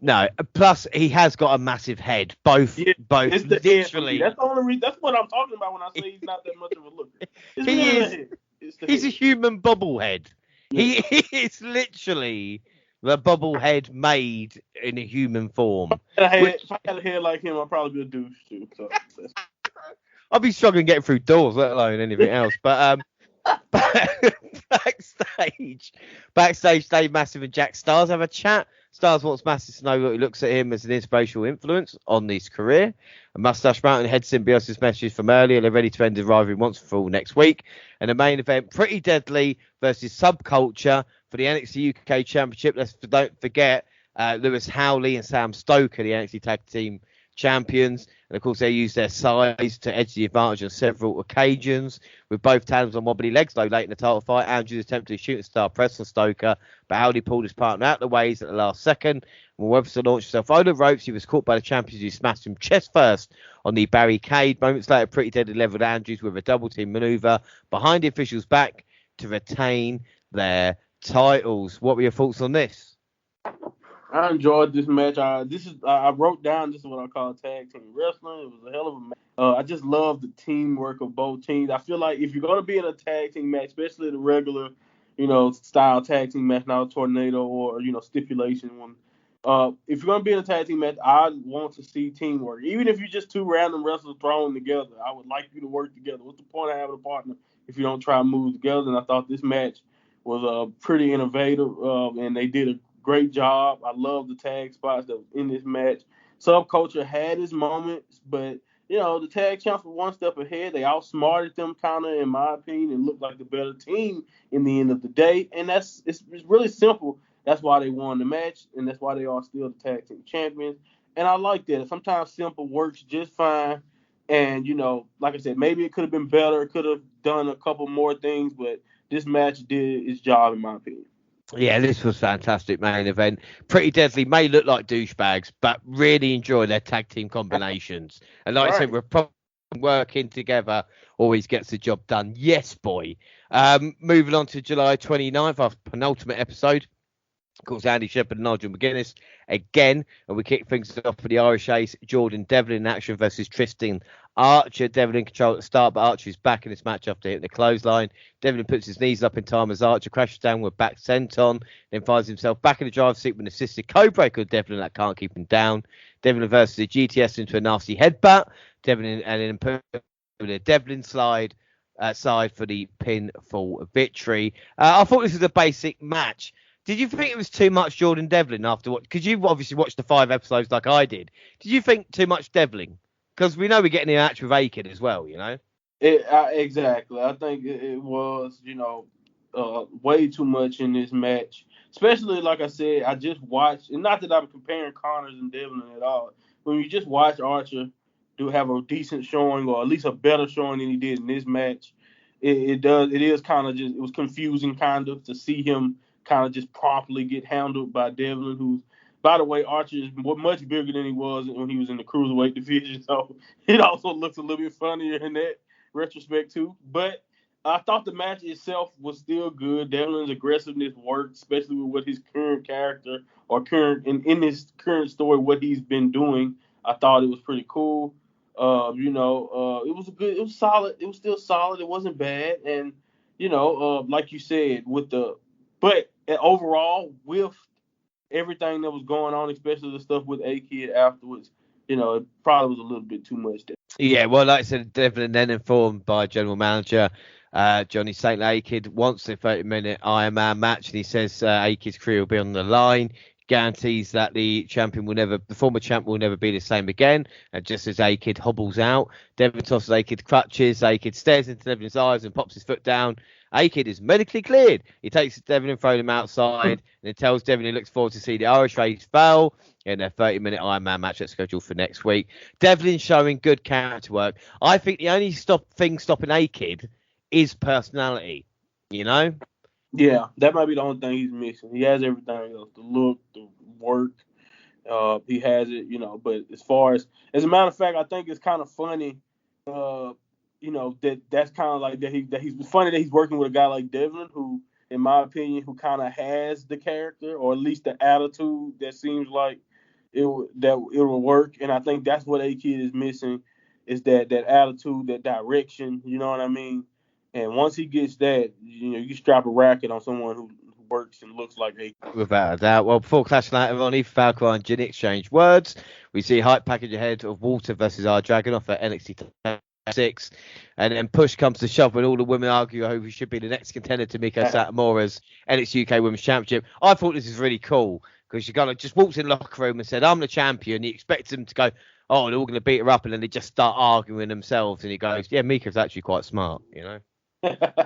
No, plus he has got a massive head. Both it's the literally. That's the only reason. That's what I'm talking about when I say he's not that much of a looker. He's a human bobblehead. Yeah. He is literally the bobblehead made in a human form. If I had a head like him, I'd probably be a douche too. So I'd be struggling getting through doors, let alone anything else. But backstage, Dave Massive and Jack Stars have a chat. Stars wants Massive to know that he looks at him as an inspirational influence on his career. And Mustache Mountain head symbiosis messages from earlier. They're ready to end the rivalry once and for all next week. And the main event, Pretty Deadly versus Subculture for the NXT UK Championship. Don't forget Lewis Howley and Sam Stoker, the NXT Tag Team Champions. And of course, they use their size to edge the advantage on several occasions. With both tandems on wobbly legs, though, late in the title fight, Andrews attempted a shooting star press on Stoker, but Howley pulled his partner out of the ways at the last second. When Webster launched himself over the ropes, he was caught by the champions who smashed him chest first on the barricade. Moments later, Pretty Deadly leveled Andrews with a double team maneuver behind the officials' back to retain their titles. What were your thoughts on this? I enjoyed this match. I wrote down this is what I call tag team wrestling. It was a hell of a match. I just love the teamwork of both teams. I feel like if you're going to be in a tag team match, especially the regular, style tag team match, not a tornado or, stipulation one. If you're going to be in a tag team match, I want to see teamwork. Even if you're just two random wrestlers thrown together, I would like you to work together. What's the point of having a partner if you don't try to move together? And I thought this match was pretty innovative, and they did a great job. I love the tag spots that was in this match. Subculture had his moments, but the tag champs were one step ahead. They outsmarted them, kind of, in my opinion, and looked like the better team in the end of the day. And it's really simple. That's why they won the match, and that's why they are still the tag team champions. And I like that. Sometimes simple works just fine. And like I said, maybe it could have been better. It could have done a couple more things, but this match did its job, in my opinion. Yeah, this was fantastic main event. Pretty Deadly may look like douchebags, but really enjoy their tag team combinations. And like I said, we're probably working together always gets the job done. Yes, boy. Moving on to July 29th, our penultimate episode. Of course, Andy Shepherd and Nigel McGuinness again. And we kick things off with the Irish Ace, Jordan Devlin in action versus Tristan Archer. Devlin in control at the start, but Archer is back in this match after hitting the clothesline. Devlin puts his knees up in time as Archer crashes down with back senton, then finds himself back in the driver's seat with an assisted codebreaker of Devlin that can't keep him down. Devlin reverses the GTS into a nasty headbutt. Devlin and then put a Devlin slide side for the pinfall victory. I thought this was a basic match. Did you think it was too much Jordan Devlin after what? Because you obviously watched the 5 episodes like I did. Did you think too much Devlin? Because we know we're getting a match with Aiken as well, Exactly. I think it was, way too much in this match. Especially, like I said, I just watched, and not that I'm comparing Connors and Devlin at all. When you just watch Archer do have a decent showing, or at least a better showing than he did in this match, it is kind of just, it was confusing kind of to see him kind of just properly get handled by Devlin, who's, by the way, Archer is much bigger than he was when he was in the cruiserweight division, so it also looks a little bit funnier in that retrospect too. But I thought the match itself was still good. Devlin's aggressiveness worked, especially with what his current character or in his current story, what he's been doing. I thought it was pretty cool. It was solid. It was still solid. It wasn't bad, and like you said, but overall, with everything that was going on, especially the stuff with A-Kid afterwards, it probably was a little bit too much there. Yeah, well, like I said, Devlin then informed by General Manager Johnny St. A-Kid wants the 30-minute Iron Man match, and he says A-Kid's career will be on the line. guarantees that the former champ will never be the same again. And just as A-Kid hobbles out, Devlin tosses A-Kid crutches. A-Kid stares into Devlin's eyes and pops his foot down. A-Kid is medically cleared. He takes Devlin and throws him outside, and he tells Devlin he looks forward to see the Irish race fail in their 30-minute Iron Man match that's scheduled for next week. Devlin showing good character work. I think the only thing stopping A-Kid is personality, you know? Yeah, that might be the only thing he's missing. He has everything else, the look, the work. He has it, you know. But as a matter of fact, I think it's kind of funny, you know, that's kind of like that. He's funny that he's working with a guy like Devlin, who, in my opinion, who kind of has the character or at least the attitude that seems like it will work. And I think that's what A-Kid is missing, is that attitude, that direction. You know what I mean? And once he gets that, you know, you strap a racket on someone who works and looks like A-Kid. Without a doubt. Well, before Clash later on, Ethan Falcon and Ginny exchange words. We see hype package ahead of Walter versus our Dragunov at NXT 6. And then push comes to shove when all the women argue who should be the next contender to Miko Satomura's NXT UK Women's Championship. I thought this was really cool because she kind of just walked in the locker room and said, I'm the champion. You expect them to go, oh, they're all going to beat her up. And then they just start arguing themselves. And he goes, yeah, Miko's actually quite smart, you know?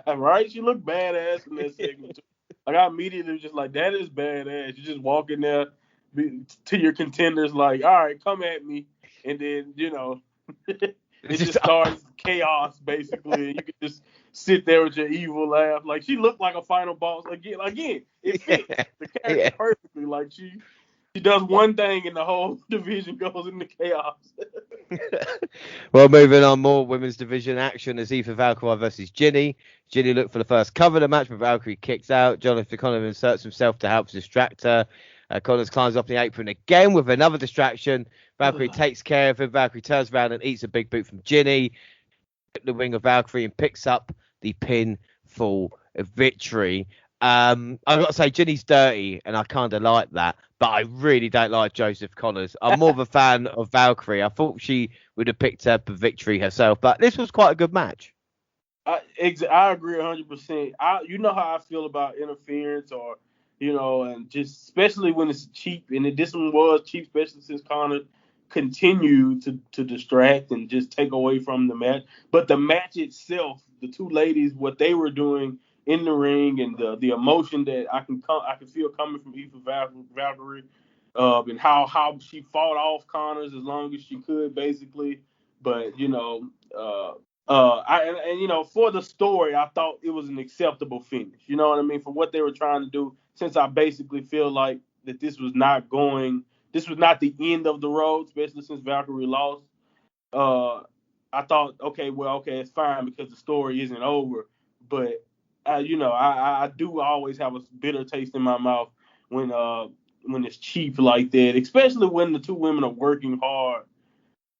Right? She looked badass in that segment too. Like, I immediately was just like, that is badass. You just walk in there to your contenders like, all right, come at me. And then, you know, it just starts chaos, basically. And you can just sit there with your evil laugh. Like, she looked like a final boss. Again, it fits the character perfectly. Like, she does one thing and the whole division goes into chaos. Well, moving on, more women's division action as Aoife Valkyrie versus Ginny. Ginny looked for the first cover of the match, but Valkyrie kicks out. Jonathan Connor inserts himself to help distract her. Connors climbs up the apron again with another distraction. Valkyrie takes care of him. Valkyrie turns around and eats a big boot from Ginny. The wing of Valkyrie and picks up the pinfall victory. I've got to say, Ginny's dirty, and I kind of like that, but I really don't like Joseph Connors. I'm more of a fan of Valkyrie. I thought she would have picked up a victory herself, but this was quite a good match. I agree 100%. You know how I feel about interference, or, you know, and just especially when it's cheap, and this one was cheap, especially since Connor continued to distract and just take away from the match. But the match itself, the two ladies, what they were doing in the ring, and the emotion that I can feel coming from Aoife Valkyrie, and how she fought off Connors as long as she could, basically. But, you know, you know, for the story, I thought it was an acceptable finish. You know what I mean? For what they were trying to do, since I basically feel like that this was not the end of the road, especially since Valkyrie lost. I thought, okay, it's fine because the story isn't over. But you know, I do always have a bitter taste in my mouth when it's cheap like that, especially when the two women are working hard,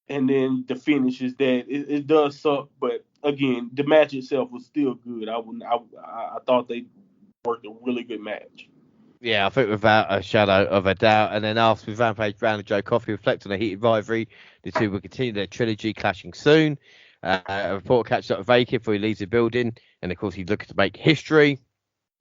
and then the finish is that it does suck. But again, the match itself was still good. I thought they worked a really good match. Yeah, I think without a shadow of a doubt. And then after Rampage, Brown and Joe Coffey reflect on a heated rivalry. The two will continue their trilogy, clashing soon. A reporter catches up with A-Kid before he leaves the building, and of course he's looking to make history.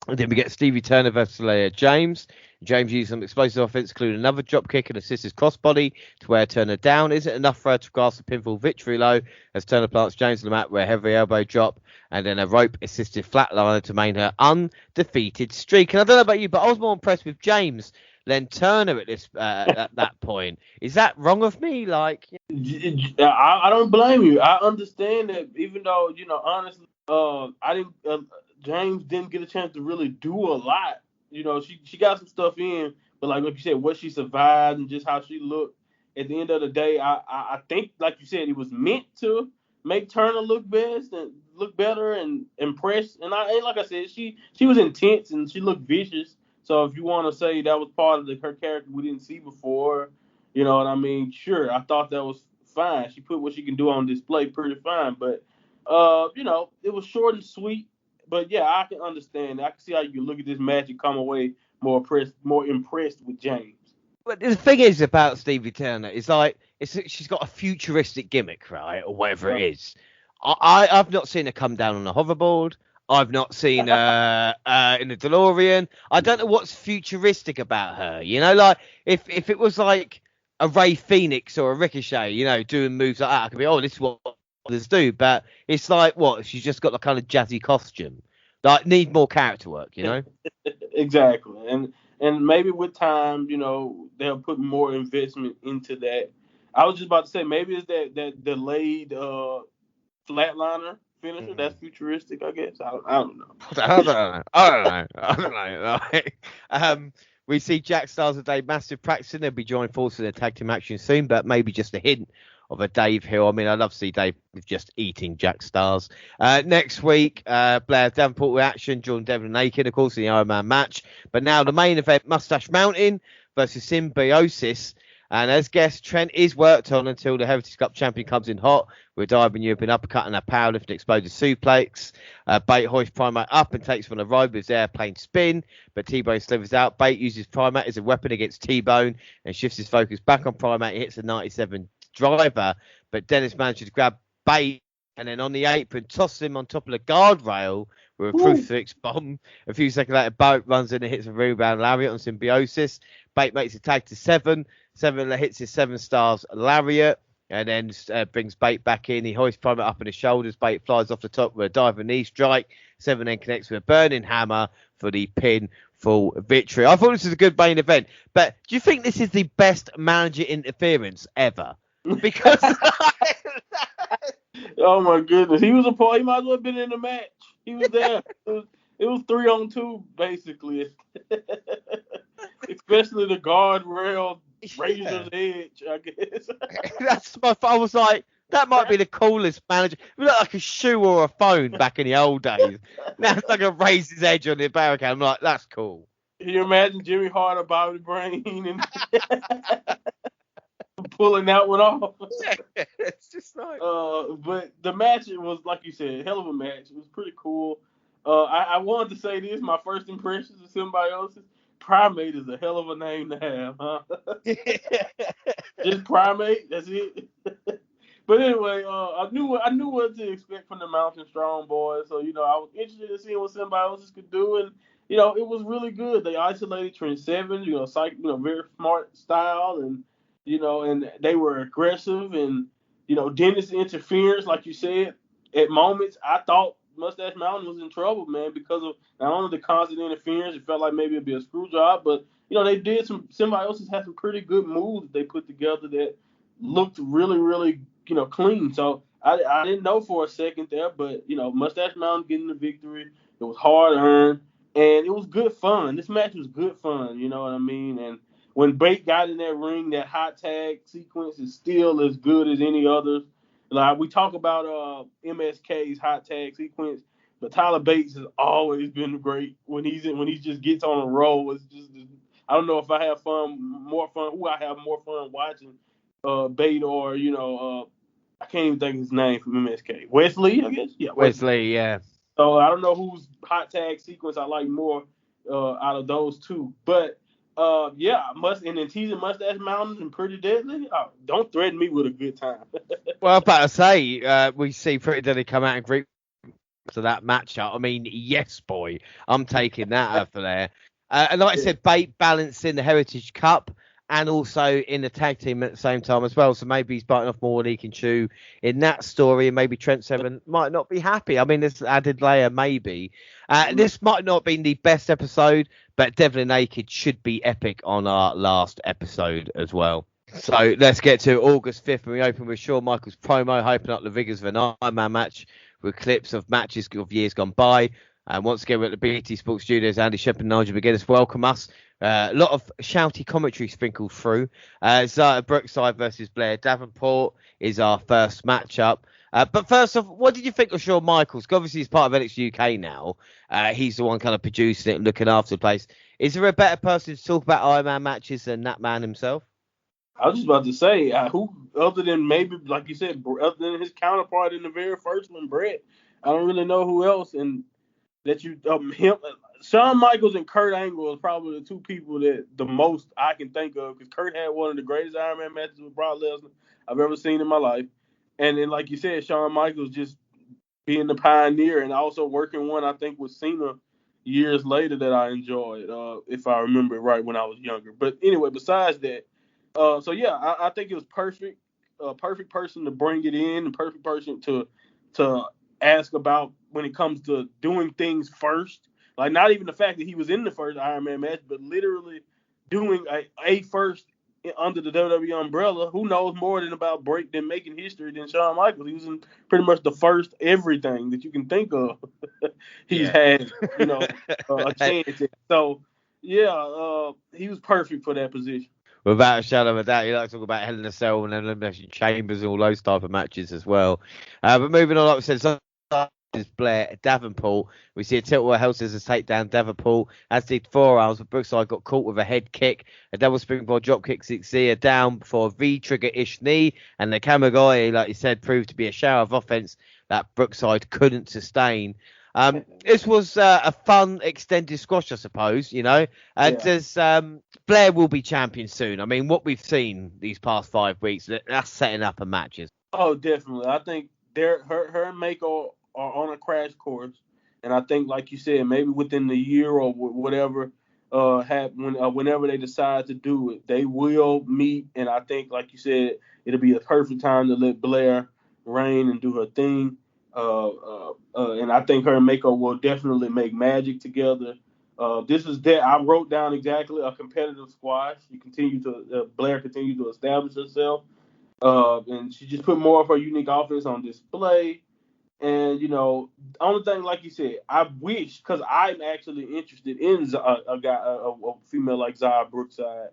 And then we get Stevie Turner versus Leia James. James uses some explosive offense, including another dropkick and assists his crossbody to wear Turner down. Isn't enough for her to grasp the pinfall victory low as Turner plants James on the mat with a heavy elbow drop and then a rope-assisted flatliner to maintain her undefeated streak. And I don't know about you, but I was more impressed with James than Turner at this at that point. Is that wrong of me? Like, I don't blame you. I understand that, even though, you know, honestly, James didn't get a chance to really do a lot. You know, she got some stuff in, but like you said, what she survived and just how she looked. At the end of the day, I think, like you said, it was meant to make Turner look best and look better and impress. And like I said, she was intense and she looked vicious. So if you want to say that was part of her character we didn't see before, you know what I mean? Sure, I thought that was fine. She put what she can do on display pretty fine. But you know, it was short and sweet. But yeah, I can understand. I can see how you can look at this match and come away more impressed with James. But the thing is about Stevie Turner is like she's got a futuristic gimmick, right, or whatever it is. I've not seen her come down on a hoverboard. I've not seen her in the DeLorean. I don't know what's futuristic about her. You know, like if it was like a Ray Phoenix or a Ricochet, you know, doing moves like that, I could be, oh, this is what others do. But it's like, what? She's just got the kind of jazzy costume. Like, need more character work, you know? Exactly. And maybe with time, you know, they'll put more investment into that. I was just about to say, maybe it's that delayed flatliner finisher. That's futuristic, I guess. I don't know. I don't know. We see Jack Styles and Dave Mastiff practicing. They'll be joining forces in a tag team action soon, but maybe just a hint of a Dave Hill. I mean, I'd love to see Dave just eating Jack Styles. Next week, Blair Davenport reaction, Jordan Devlin naked, of course, in the Iron Man match. But now the main event, Mustache Mountain versus Symbiosis. And as guest, Trent is worked on until the Heritage Cup champion comes in hot with diving European uppercut and a powerlifting explosive suplex. Bate hoists Primate up and takes from the rope with his airplane spin, but T-Bone slithers out. Bate uses Primate as a weapon against T-Bone and shifts his focus back on Primate. He hits a 97 driver, but Dennis manages to grab Bate and then on the apron tosses him on top of the guardrail with a crucifix bomb. A few seconds later, Bate runs in and hits a rebound lariat on Symbiosis. Bate makes a tag to 7. 7 hits his 7 stars lariat and then brings Bate back in. He hoists Primate up on his shoulders. Bate flies off the top with a diving knee strike. 7 then connects with a burning hammer for the pin full victory. I thought this was a good main event, but do you think this is the best manager interference ever? Because oh my goodness, he was a part. He might as well have been in the match. He was there. It was 3-on-2 basically, especially the guardrail. Razor's edge, I guess. I was like, that might be the coolest manager. It looked like a shoe or a phone back in the old days. Now it's like a razor's edge on the barricade. I'm like, that's cool. Can you imagine Jimmy Hart or Bobby Brain and pulling that one off? It's just like. But the match, it was like you said, hell of a match. It was pretty cool. I wanted to say this. My first impressions of Symbiosis. Primate is a hell of a name to have, huh? Just Primate, that's it. But anyway, I knew what to expect from the Mountain Strong boys. So, you know, I was interested in seeing what Symbiosis could do, and you know, it was really good. They isolated Trent Seven, very smart style, and you know, and they were aggressive, and you know, Dennis' interference, like you said, at moments I thought Mustache Mountain was in trouble, man, because of not only the constant interference. It felt like maybe it'd be a screw job, but you know, they did Symbiosis had some pretty good moves that they put together that looked really, really, you know, clean. So I didn't know for a second there, but you know, Mustache Mountain getting the victory. It was hard earned, and it was good fun. This match was good fun, you know what I mean? And when Bate got in that ring, that hot tag sequence is still as good as any others. Like we talk about MSK's hot tag sequence, but Tyler Bates has always been great when he just gets on a roll. It's just I don't know if I have more fun watching Bate or you know I can't even think of his name from MSK. Wesley, I guess. Yeah, Wesley, yeah. So I don't know whose hot tag sequence I like more out of those two, but. And then teasing Mustache Mountains and Pretty Deadly. Oh, don't threaten me with a good time. Well, I'm about to say, we see Pretty Deadly come out and greet to that matchup. I mean, yes, boy, I'm taking that over there. And like I said, Bate balancing the Heritage Cup and also in the tag team at the same time as well. So maybe he's biting off more than he can chew in that story, and maybe Trent Seven might not be happy. I mean, this added layer, maybe. This might not have been the best episode, but Devlin Naked should be epic on our last episode as well. So let's get to August 5th, and we open with Shawn Michaels promo, hyping up the vigors of an Iron Man match with clips of matches of years gone by. And once again, we're at the BT Sports Studios. Andy Shepherd and Nigel McGuinness welcome us. A lot of shouty commentary sprinkled through. Zara Brookside versus Blair Davenport is our first matchup. But first off, what did you think of Shawn Michaels? Obviously, he's part of NXT UK now. He's the one kind of producing it and looking after the place. Is there a better person to talk about Iron Man matches than that man himself? I was just about to say, who other than maybe, like you said, other than his counterpart in the very first one, Brett, I don't really know who else. And that Shawn Michaels and Kurt Angle is probably the two people that the most I can think of, because Kurt had one of the greatest Iron Man matches with Brock Lesnar I've ever seen in my life. And then, like you said, Shawn Michaels just being the pioneer, and also working one I think with Cena years later that I enjoyed, if I remember it right when I was younger. But anyway, besides that, so yeah, I think it was perfect. Perfect person to bring it in, the perfect person to ask about when it comes to doing things first. Like, not even the fact that he was in the first Iron Man match, but literally doing a first under the WWE umbrella. Who knows more than making history than Shawn Michaels? He was in pretty much the first everything that you can think of. He's had, a chance at. So yeah, he was perfect for that position. Without a shadow of a doubt, you like to talk about Hell in a Cell and Elimination Chambers and all those type of matches as well. But moving on, like we said, is Blair Davenport. We see a tilt where Hell Scissors take down Davenport, as did forearms, but Brookside got caught with a head kick, a double springboard drop kick, Zia down before a V-trigger-ish knee, and the Kamigai, like you said, proved to be a shower of offense that Brookside couldn't sustain. This was a fun extended squash, I suppose, and Blair will be champion soon. I mean, what we've seen these past 5 weeks, that's setting up a matches. Oh, definitely. I think her and Mako are on a crash course, and I think, like you said, maybe within the year or whatever, whenever they decide to do it, they will meet. And I think, like you said, it'll be a perfect time to let Blair reign and do her thing. And I think her and Mako will definitely make magic together. I wrote down exactly a competitive squash. Blair continued to establish herself, and she just put more of her unique offense on display. And only thing, like you said, I wish, because I'm actually interested in a female like Zia Brookside,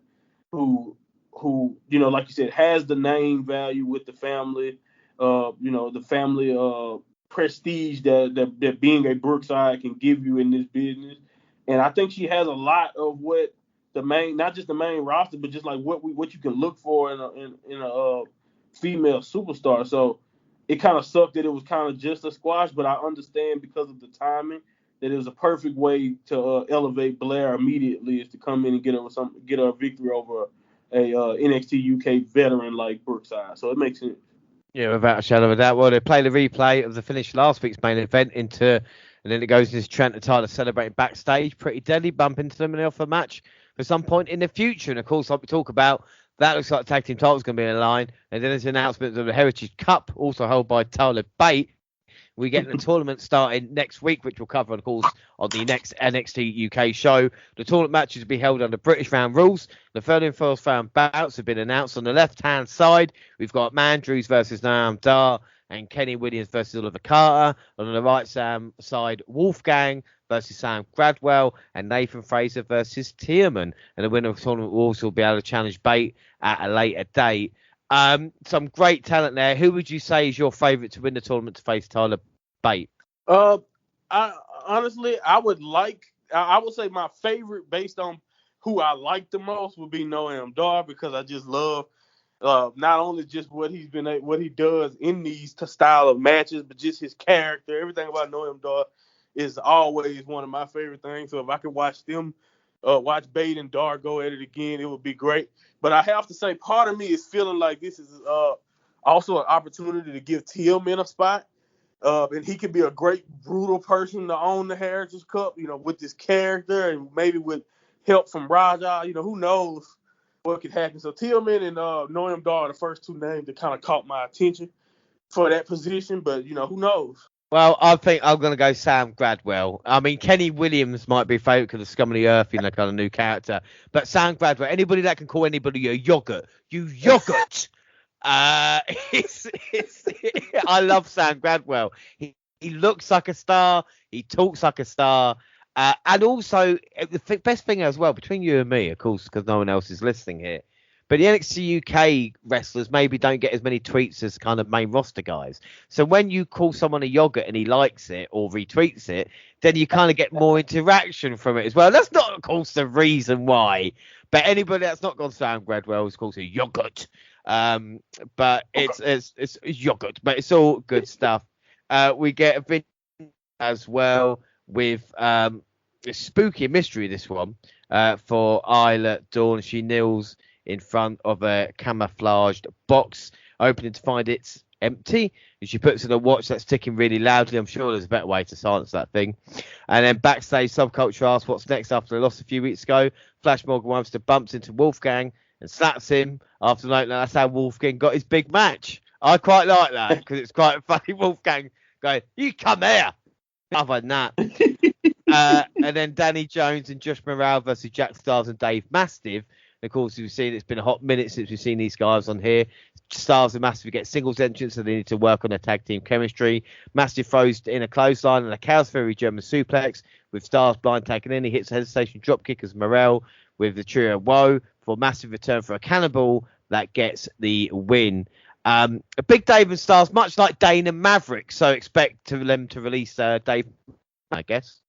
who like you said, has the name value with the family, the family prestige that being a Brookside can give you in this business. And I think she has a lot of what not just the main roster, but just like what you can look for in a female superstar. So it kind of sucked that it was kind of just a squash, but I understand because of the timing that it was a perfect way to elevate Blair immediately, is to come in and get her a victory over a NXT UK veteran like Brookside. So it makes sense. Yeah, without a shadow of a doubt. Well, they play the replay of the finish last week's main event and then it goes into Trent and Tyler celebrating backstage. Pretty deadly, bump into them and they'll offer a match for some point in the future. And of course, like we talk about, that looks like the tag team title's going to be in line. And then there's an announcement of the Heritage Cup, also held by Tyler Bate. We get the tournament starting next week, which we'll cover, of course, on the next NXT UK show. The tournament matches will be held under British round rules. The third and fourth round bouts have been announced. On the left-hand side, we've got Mandrews versus Noam Dar and Kenny Williams versus Oliver Carter. On the right side, Wolfgang versus Sam Gradwell and Nathan Fraser versus Tierman. And the winner of the tournament will also be able to challenge Bate at a later date. Some great talent there. Who would you say is your favourite to win the tournament to face Tyler Bate? I honestly, I would say my favorite, based on who I like the most, would be Noam Dar, because I just love not only just what he does in these style of matches, but just his character. Everything about Noam Dar is always one of my favorite things. So if I could watch Bate and Dar go at it again, it would be great. But I have to say, part of me is feeling like this is also an opportunity to give Tillman a spot. And he could be a great, brutal person to own the Heritage Cup, with this character, and maybe with help from Raja. Who knows what could happen. So Tillman and Noam Dar are the first two names that kind of caught my attention for that position. But, who knows? Well, I think I'm going to go Sam Gradwell. I mean, Kenny Williams might be a favourite because of Scum of the Earth, kind of new character. But Sam Gradwell, anybody that can call anybody a yogurt, you yogurt. I love Sam Gradwell. He looks like a star. He talks like a star. And also, the best thing as well, between you and me, of course, because no one else is listening here, but the NXT UK wrestlers maybe don't get as many tweets as kind of main roster guys. So when you call someone a yogurt and he likes it or retweets it, then you kind of get more interaction from it as well. That's not, of course, the reason why. But anybody that's not gone Sam Gradwell is called a yogurt. But it's yogurt. But it's all good stuff. We get a video as well with a spooky mystery, this one, for Isla Dawn. She kneels in front of a camouflaged box, opening to find it's empty. And she puts in a watch that's ticking really loudly. I'm sure there's a better way to silence that thing. And then backstage, Subculture asks what's next after they lost a few weeks ago. Flash Morgan Webster bumps into Wolfgang and slaps him after noting that's how Wolfgang got his big match. I quite like that because it's quite funny. Wolfgang going, "You come here." Other than that. And then Danny Jones and Josh Morale versus Jack Stars and Dave Mastiff. Of course, we've seen it's been a hot minute since we've seen these guys on here. Stars and Mastiff get singles entrance, so they need to work on their tag team chemistry. Mastiff throws in a clothesline and a Cow's Ferry German suplex with Stars blind tagging in. He hits a hesitation dropkick as Morel with the trio woe for Mastiff return for a cannonball that gets the win. A big Dave and Stars, much like Dane and Maverick, so expect them to release Dave, I guess.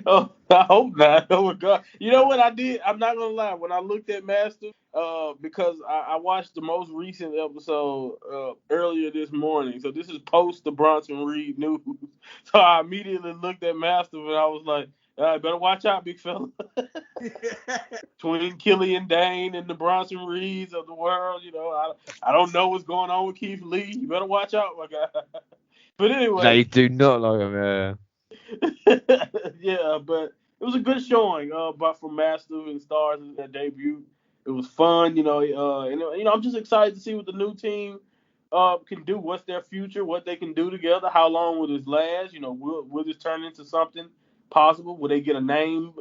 Oh, I hope not. Oh my God! You know what I did? I'm not gonna lie. When I looked at Master, because I watched the most recent episode earlier this morning. So this is post the Bronson Reed news. So I immediately looked at Master and I was like, better watch out, big fella. Between Killian Dane and the Bronson Reeds of the world, you know, I don't know what's going on with Keith Lee. You better watch out, my guy. But anyway, they do not like him. Yeah, but it was a good showing. But from Master and Stars in their debut, it was fun. You know, and I'm just excited to see what the new team can do. What's their future? What they can do together? How long will this last? You know, will this turn into something possible? Will they get a name?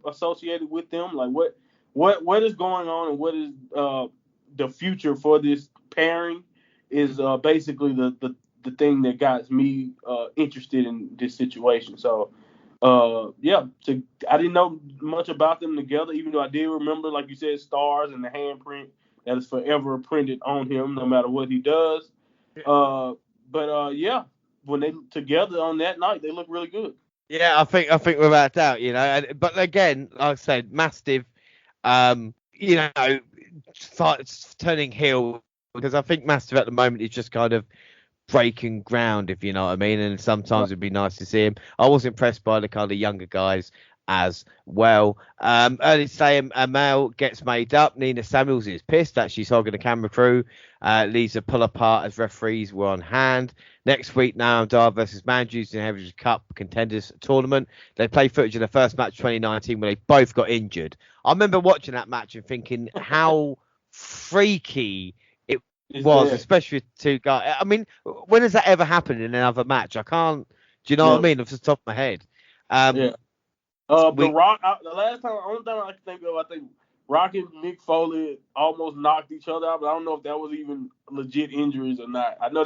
Associated with them? Like what is going on, and what is the future for this pairing? Is basically the thing that got me interested in this situation. So, I didn't know much about them together, even though I did remember, like you said, Stars and the handprint that is forever printed on him, no matter what he does. When they together on that night, they look really good. Yeah, I think without doubt, you know. But again, like I said, Mastiff, turning heel, because I think Mastiff at the moment is just kind of breaking ground, if you know what I mean, and sometimes it'd be nice to see him. I was impressed by the kind of younger guys as well. Early today, Mel gets made up. Nina Samuels is pissed that she's hogging the camera crew. Leaves a pull apart as referees were on hand. Next week, Noam Dar versus Manjus in the Heritage Cup Contenders Tournament. They play footage of the first match 2019 where they both got injured. I remember watching that match and thinking how freaky it was, especially with two guys. I mean, when has that ever happened in another match? I can't. Do you know what I mean? Off the top of my head. The Rock. The last time, only time I can think of, I think Rock and Mick Foley almost knocked each other out, but I don't know if that was even legit injuries or not. I know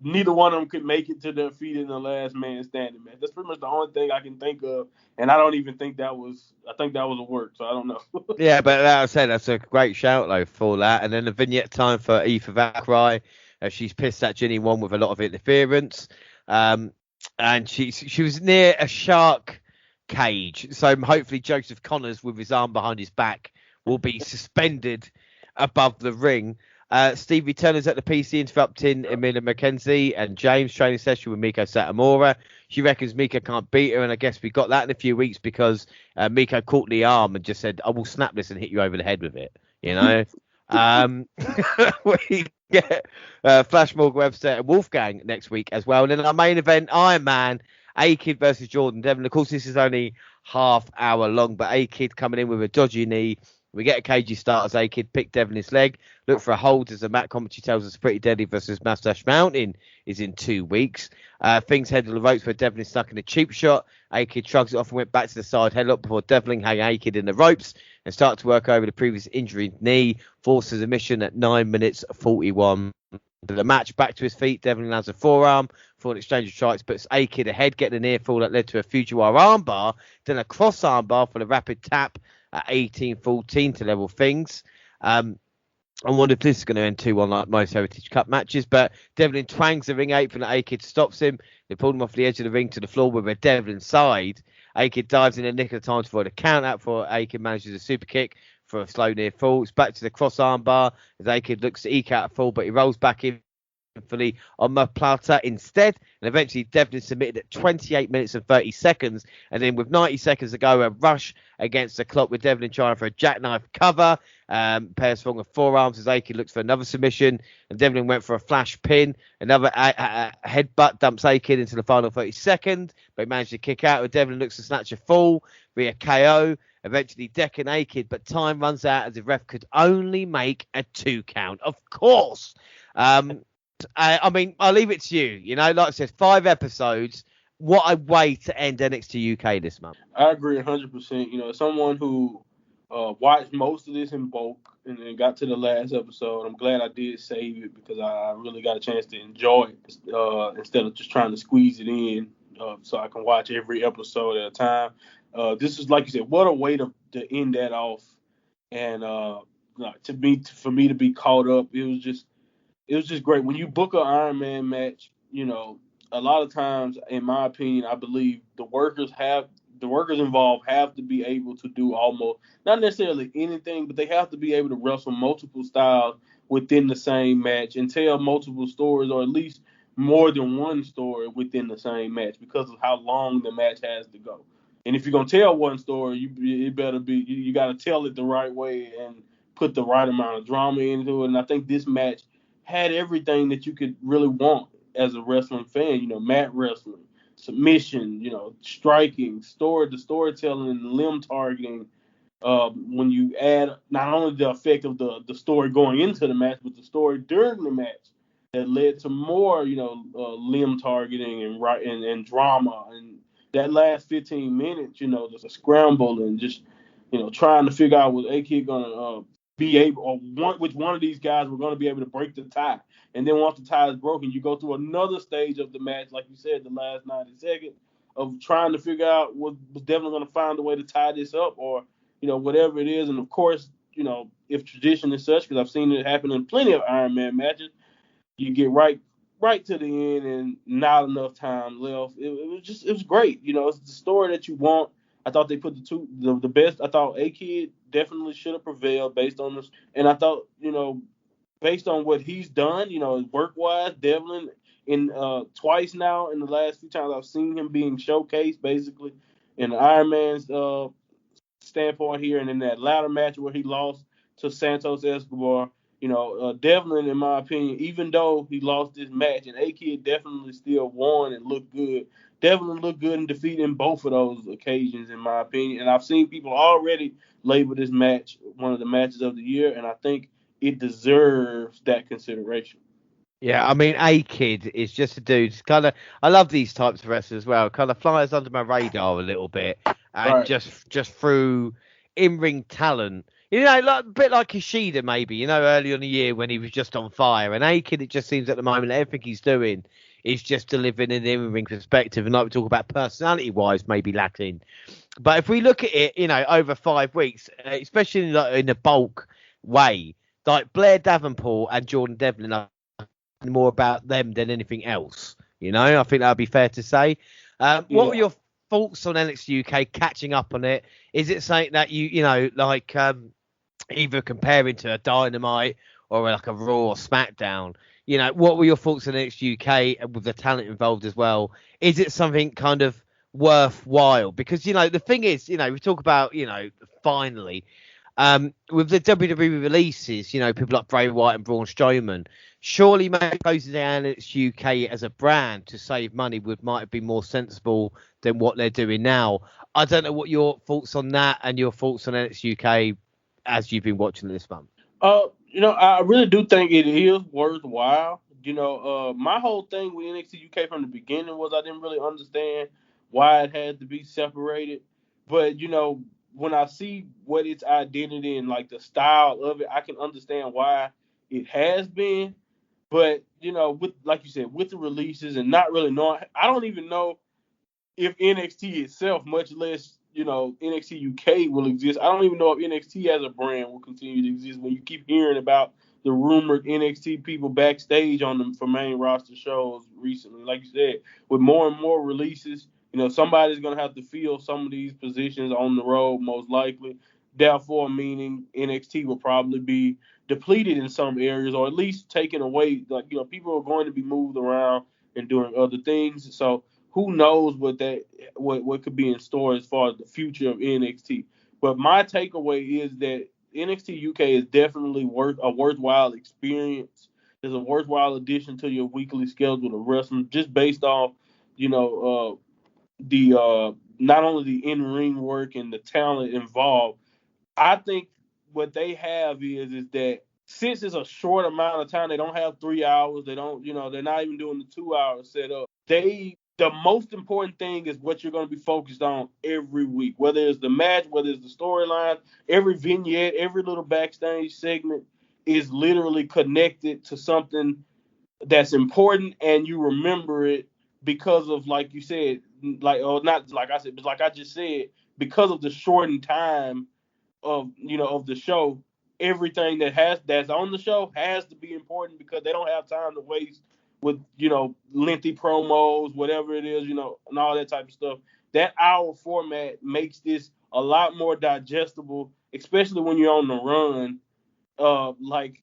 neither one of them could make it to their feet in the last man standing match. That's pretty much the only thing I can think of, and I don't even think that was. I think that was a work, so I don't know. Yeah, but like I said, that's a great shout though for that. And then the vignette time for Aoife Valkyrie. She's pissed at Ginny One with a lot of interference, and she was near a shark cage, so hopefully Joseph Connors with his arm behind his back will be suspended above the ring. Stevie Turner's at the PC interrupting Emilia McKenzie and James training session with Miko Satomura. She reckons Miko can't beat her, and I guess we got that in a few weeks because Miko caught the arm and just said, "I will snap this and hit you over the head with it," you know. We get Flash Morgan Webster and Wolfgang next week as well, and then our main event, Iron Man, A-Kid versus Jordan Devlin. Of course, this is only half hour long, but A-Kid coming in with a dodgy knee. We get a cagey start as A-Kid pick Devlin's leg. Look for a hold as the Matt commentary tells us Pretty Deadly versus Mustache Mountain is in 2 weeks. Things head to the ropes where Devlin stuck in a cheap shot. A-Kid shrugs it off and went back to the side headlock before Devlin hang A-Kid in the ropes and start to work over the previous injury knee. Forces a mission at 9 minutes 41. The match back to his feet. Devlin lands a forearm for an exchange of strikes, puts A-Kid ahead, getting a near fall that led to a Fujiwara armbar, then a cross armbar for the rapid tap at 18-14 to level things. I wonder if this is going to end 2-1 like most Heritage Cup matches, but Devlin twangs the ring apron and A-Kid stops him. They pulled him off the edge of the ring to the floor with a Devlin side. A-Kid dives in the nick of time to avoid a count out before A-Kid manages a super kick for a slow near fall. It's back to the cross armbar as A-Kid looks to eke out a fall, but he rolls back in fully on my platter instead, and eventually Devlin submitted at 28 minutes and 30 seconds, and then with 90 seconds to go, a rush against the clock with Devlin trying for a jackknife cover. Pairs swung with forearms as Aiken looks for another submission, and Devlin went for a flash pin. Another headbutt dumps Aiken into the final 30 seconds, but he managed to kick out. Devlin looks to snatch a fall via KO. Eventually decking Aiken, but time runs out as the ref could only make a 2 count. Of course. I mean, I'll leave it to you. You know, like I said, 5 episodes. What a way to end NXT UK this month. I agree 100%. You know, as someone who watched most of this in bulk and then got to the last episode, I'm glad I did save it because I really got a chance to enjoy it instead of just trying to squeeze it in so I can watch every episode at a time. This is, like you said, what a way to end that off. And for me to be caught up, it was just great. When you book an Iron Man match, you know, a lot of times, in my opinion, I believe the workers involved have to be able to do almost, not necessarily anything, but they have to be able to wrestle multiple styles within the same match and tell multiple stories, or at least more than one story within the same match, because of how long the match has to go. And if you're going to tell one story, you got to tell it the right way and put the right amount of drama into it. And I think this match had everything that you could really want as a wrestling fan. You know, mat wrestling, submission, you know, striking, the storytelling, and limb targeting. When you add not only the effect of the story going into the match, but the story during the match that led to more, you know, limb targeting and drama. And that last 15 minutes, you know, just a scramble and just, you know, trying to figure out was A-Kid gonna be able, or which one of these guys were going to be able to break the tie. And then once the tie is broken, you go through another stage of the match, like you said, the last 90 seconds of trying to figure out was Devlin going to find a way to tie this up, or, you know, whatever it is. And of course, you know, if tradition is such, because I've seen it happen in plenty of Iron Man matches, you get right to the end and not enough time left. It was great. You know, it's the story that you want. I thought they put the best. I thought A-Kid definitely should have prevailed based on this. And I thought, you know, based on what he's done, you know, work-wise, Devlin, in twice now in the last few times I've seen him being showcased, basically, in the Iron Man's standpoint here, and in that latter match where he lost to Santos Escobar. You know, Devlin, in my opinion, even though he lost this match, and A-Kid definitely still won and looked good, Devlin looked good in defeating both of those occasions, in my opinion. And I've seen people already label this match one of the matches of the year, and I think it deserves that consideration. Yeah, I mean, A-Kid is just a dude. Kind of, I love these types of wrestlers as well. Kind of flies under my radar a little bit, and Right. just through in-ring talent. You know, like, a bit like Kushida, maybe. You know, early in the year when he was just on fire. And A-Kid, it just seems at the moment everything he's doing is just delivering an in-ring perspective. And like we talk about personality-wise, maybe lacking. But if we look at it, you know, over 5 weeks, especially in a bulk way, like Blair Davenport and Jordan Devlin are more about them than anything else. You know, I think that would be fair to say. What were your thoughts on NXT UK catching up on it? Is it something that you know, like either comparing to a Dynamite or like a Raw or SmackDown? You know, what were your thoughts on NXT UK with the talent involved as well? Is it something kind of worthwhile? Because, you know, the thing is, you know, we talk about, you know, finally, with the WWE releases, you know, people like Bray Wyatt and Braun Strowman, surely maybe closing down NXT UK as a brand to save money might be more sensible than what they're doing now. I don't know what your thoughts on that and your thoughts on NXT UK as you've been watching this month. You know, I really do think it is worthwhile. You know, my whole thing with NXT UK from the beginning was I didn't really understand why it had to be separated. But, you know, when I see what its identity and like the style of it, I can understand why it has been. But, you know, with, like you said, with the releases and not really knowing, I don't even know if NXT itself, much less, you know, NXT UK will exist. I don't even know if NXT as a brand will continue to exist when you keep hearing about the rumored NXT people backstage on them for main roster shows recently. Like you said, with more and more releases, you know, somebody's going to have to fill some of these positions on the road, most likely. Therefore, meaning NXT will probably be depleted in some areas, or at least taken away. Like, people are going to be moved around and doing other things. So who knows what could be in store as far as the future of NXT. But my takeaway is that NXT UK is definitely a worthwhile experience. It's a worthwhile addition to your weekly schedule of wrestling, just based off, the not only the in-ring work and the talent involved. I think what they have is that since it's a short amount of time, they don't have 3 hours. They don't, they're not even doing the 2 hour setup. The most important thing is what you're going to be focused on every week, whether it's the match, whether it's the storyline, every vignette, every little backstage segment is literally connected to something that's important, and you remember it because of, like you said, not like I said, but like I just said, because of the shortened time of the show. Everything that's on the show has to be important because they don't have time to waste with lengthy promos, whatever it is, and all that type of stuff. That hour format makes this a lot more digestible, especially when you're on the run. Like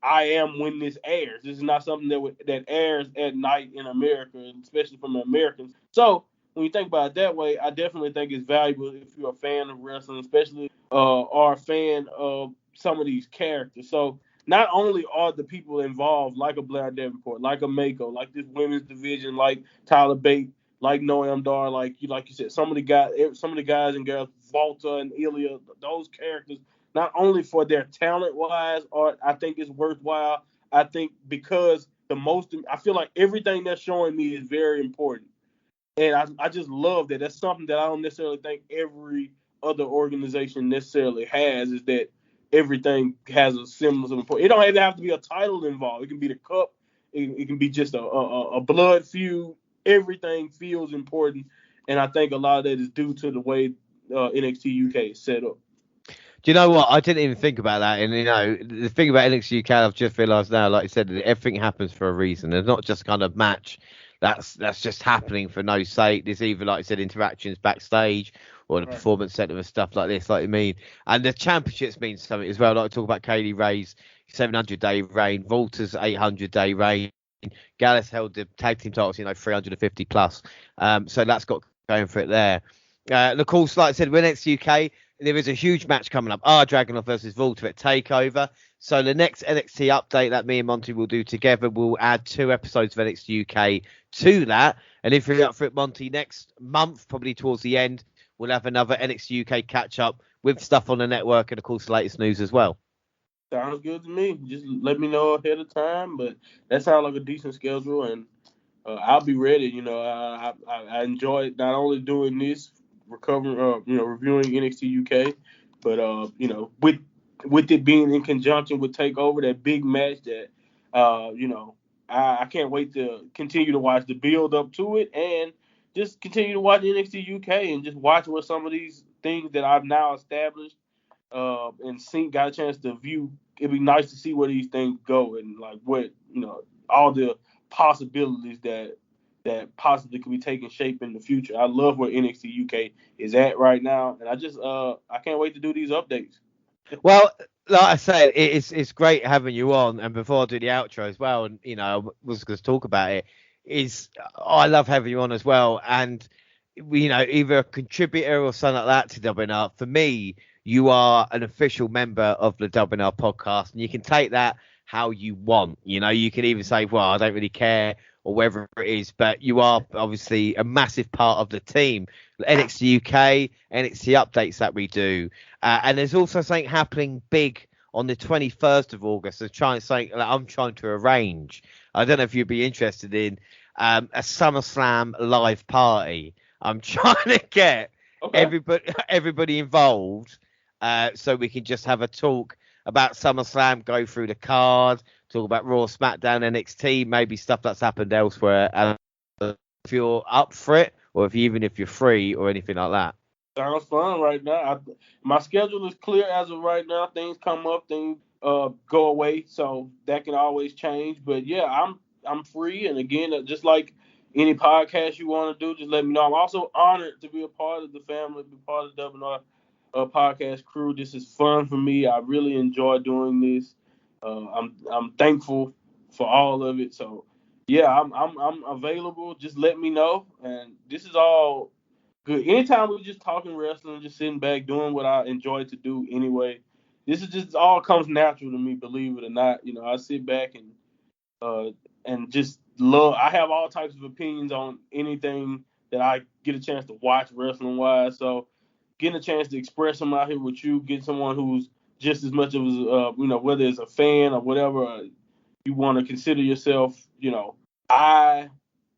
I am when this airs. This is not something that airs at night in America, especially from Americans. So when you think about it that way, I definitely think it's valuable if you're a fan of wrestling, especially are a fan of some of these characters. So not only are the people involved, like a Blair Davenport, like a Mako, like this women's division, like Tyler Bate, like Noam Dar, like you said, some of the guys and girls, Volta and Ilya, those characters, not only for their talent wise, or I think it's worthwhile. I think because I feel like everything they're showing me is very important. And I just love that. That's something that I don't necessarily think every other organization necessarily has, is that everything has a semblance of importance. It don't even have to be a title involved. It can be the cup. It can be just a blood feud. Everything feels important. And I think a lot of that is due to the way NXT UK is set up. Do you know what? I didn't even think about that. And, the thing about NXT UK, I've just realised now, like I said, that everything happens for a reason. There's not just kind of match that's just happening for no sake. There's either, like I said, interactions backstage or the performance center and stuff like this, like you mean. And the championships means something as well. Like I talk about Kaylee Ray's 700-day reign, Volta's 800-day reign. Gallus held the tag team titles, 350 plus. So that's got going for it there. And of course, like I said, with NXT UK, there is a huge match coming up. Dragunov versus Volta at TakeOver. So the next NXT update that me and Monty will do together, will add 2 episodes of NXT UK to that. And if you're up for it, Monty, next month, probably towards the end, we'll have another NXT UK catch up with stuff on the network and, of course, the latest news as well. Sounds good to me. Just let me know ahead of time. But that sounds like a decent schedule, and I'll be ready. I enjoyed not only doing this, reviewing NXT UK, but with it being in conjunction with TakeOver, that big match that I can't wait to continue to watch the build up to it, and just continue to watch NXT UK and just watch what some of these things that I've now established and got a chance to view. It'd be nice to see where these things go and like what all the possibilities that possibly could be taking shape in the future. I love where NXT UK is at right now, and I can't wait to do these updates. Well, like I said, it's great having you on. And before I do the outro as well, and I was going to talk about it, I love having you on as well. And either a contributor or something like that to WNR. For me, you are an official member of the WNR podcast, and you can take that how you want. You can even say, well, I don't really care, or whatever it is, but you are obviously a massive part of the team. NXT UK, NXT updates that we do. And there's also something happening big on the 21st of August. Something that I'm trying to arrange. I don't know if you'd be interested in a SummerSlam live party. I'm trying to get everybody involved so we can just have a talk about SummerSlam, go through the card, talk about Raw, SmackDown, NXT, maybe stuff that's happened elsewhere. If you're up for it, or even if you're free or anything like that. Sounds fun right now. My schedule is clear as of right now. Things come up, things go away, so that can always change. But yeah, I'm free, and again, just like any podcast you want to do, just let me know. I'm also honored to be a part of the family, be part of the WNR podcast crew. This is fun for me. I really enjoy doing this, I'm thankful for all of it. So yeah, I'm available. Just let me know. And this is all good. Anytime we're just talking wrestling, just sitting back doing what I enjoy to do anyway. This is just all comes natural to me, believe it or not. I sit back and just love. I have all types of opinions on anything that I get a chance to watch wrestling wise. So getting a chance to express them out here with you, getting someone who's just as much of whether it's a fan or whatever you want to consider yourself, I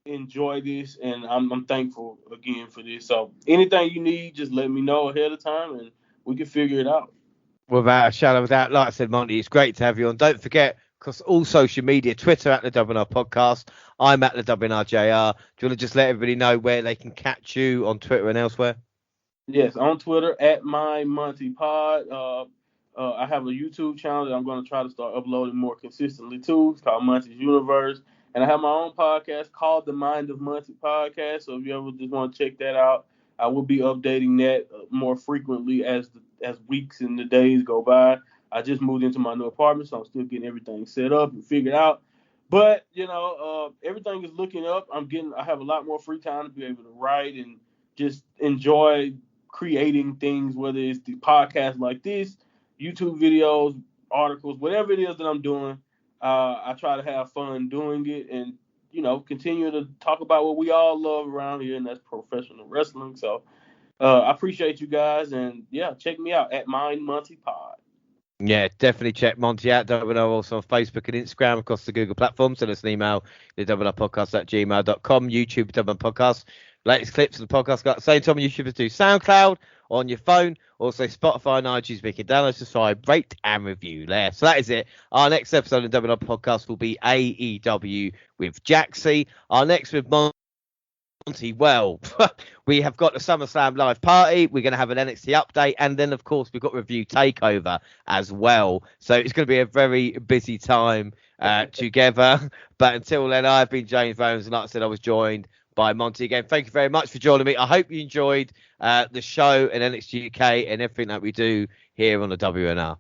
enjoy this and I'm thankful again for this. So anything you need, just let me know ahead of time and we can figure it out. Without a shadow of a doubt, like I said, Monty, it's great to have you on. Don't forget, across all social media, Twitter at the WNR Podcast, I'm at the WNRJR. Do you want to just let everybody know where they can catch you on Twitter and elsewhere? Yes, on Twitter at my Monty Pod. I have a YouTube channel that I'm going to try to start uploading more consistently too. It's called Monty's Universe, and I have my own podcast called the Mind of Monty Podcast. So if you ever just want to check that out, I will be updating that more frequently as weeks and the days go by. I just moved into my new apartment, so I'm still getting everything set up and figured out. But everything is looking up. I have a lot more free time to be able to write and just enjoy creating things, whether it's the podcast like this, YouTube videos, articles, whatever it is that I'm doing. I try to have fun doing it and, continue to talk about what we all love around here, and that's professional wrestling. So I appreciate you guys, and yeah, check me out at Mind Monty Pod. Yeah, definitely check Monty out. WNR also on Facebook and Instagram across the Google platform. Send us an email, the WNRpodcast@gmail.com, YouTube WNR Podcast. Latest clips of the podcast got the same time on YouTube as do SoundCloud on your phone. Also Spotify and iTunes. We can download, subscribe, rate and review there. So that is it. Our next episode of the WNR Podcast will be AEW with Jaxie. Our next with Monty, well, we have got the SummerSlam live party. We're going to have an NXT update. And then, of course, we've got Review Takeover as well. So it's going to be a very busy time together. But until then, I've been James Rowlands. And like I said, I was joined by Monty again. Thank you very much for joining me. I hope you enjoyed the show and NXT UK and everything that we do here on the WNR.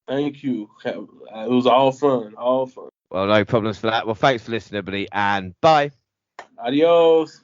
Thank you. It was all fun. All fun. Well, no problems for that. Well, thanks for listening, everybody. And bye. Adios.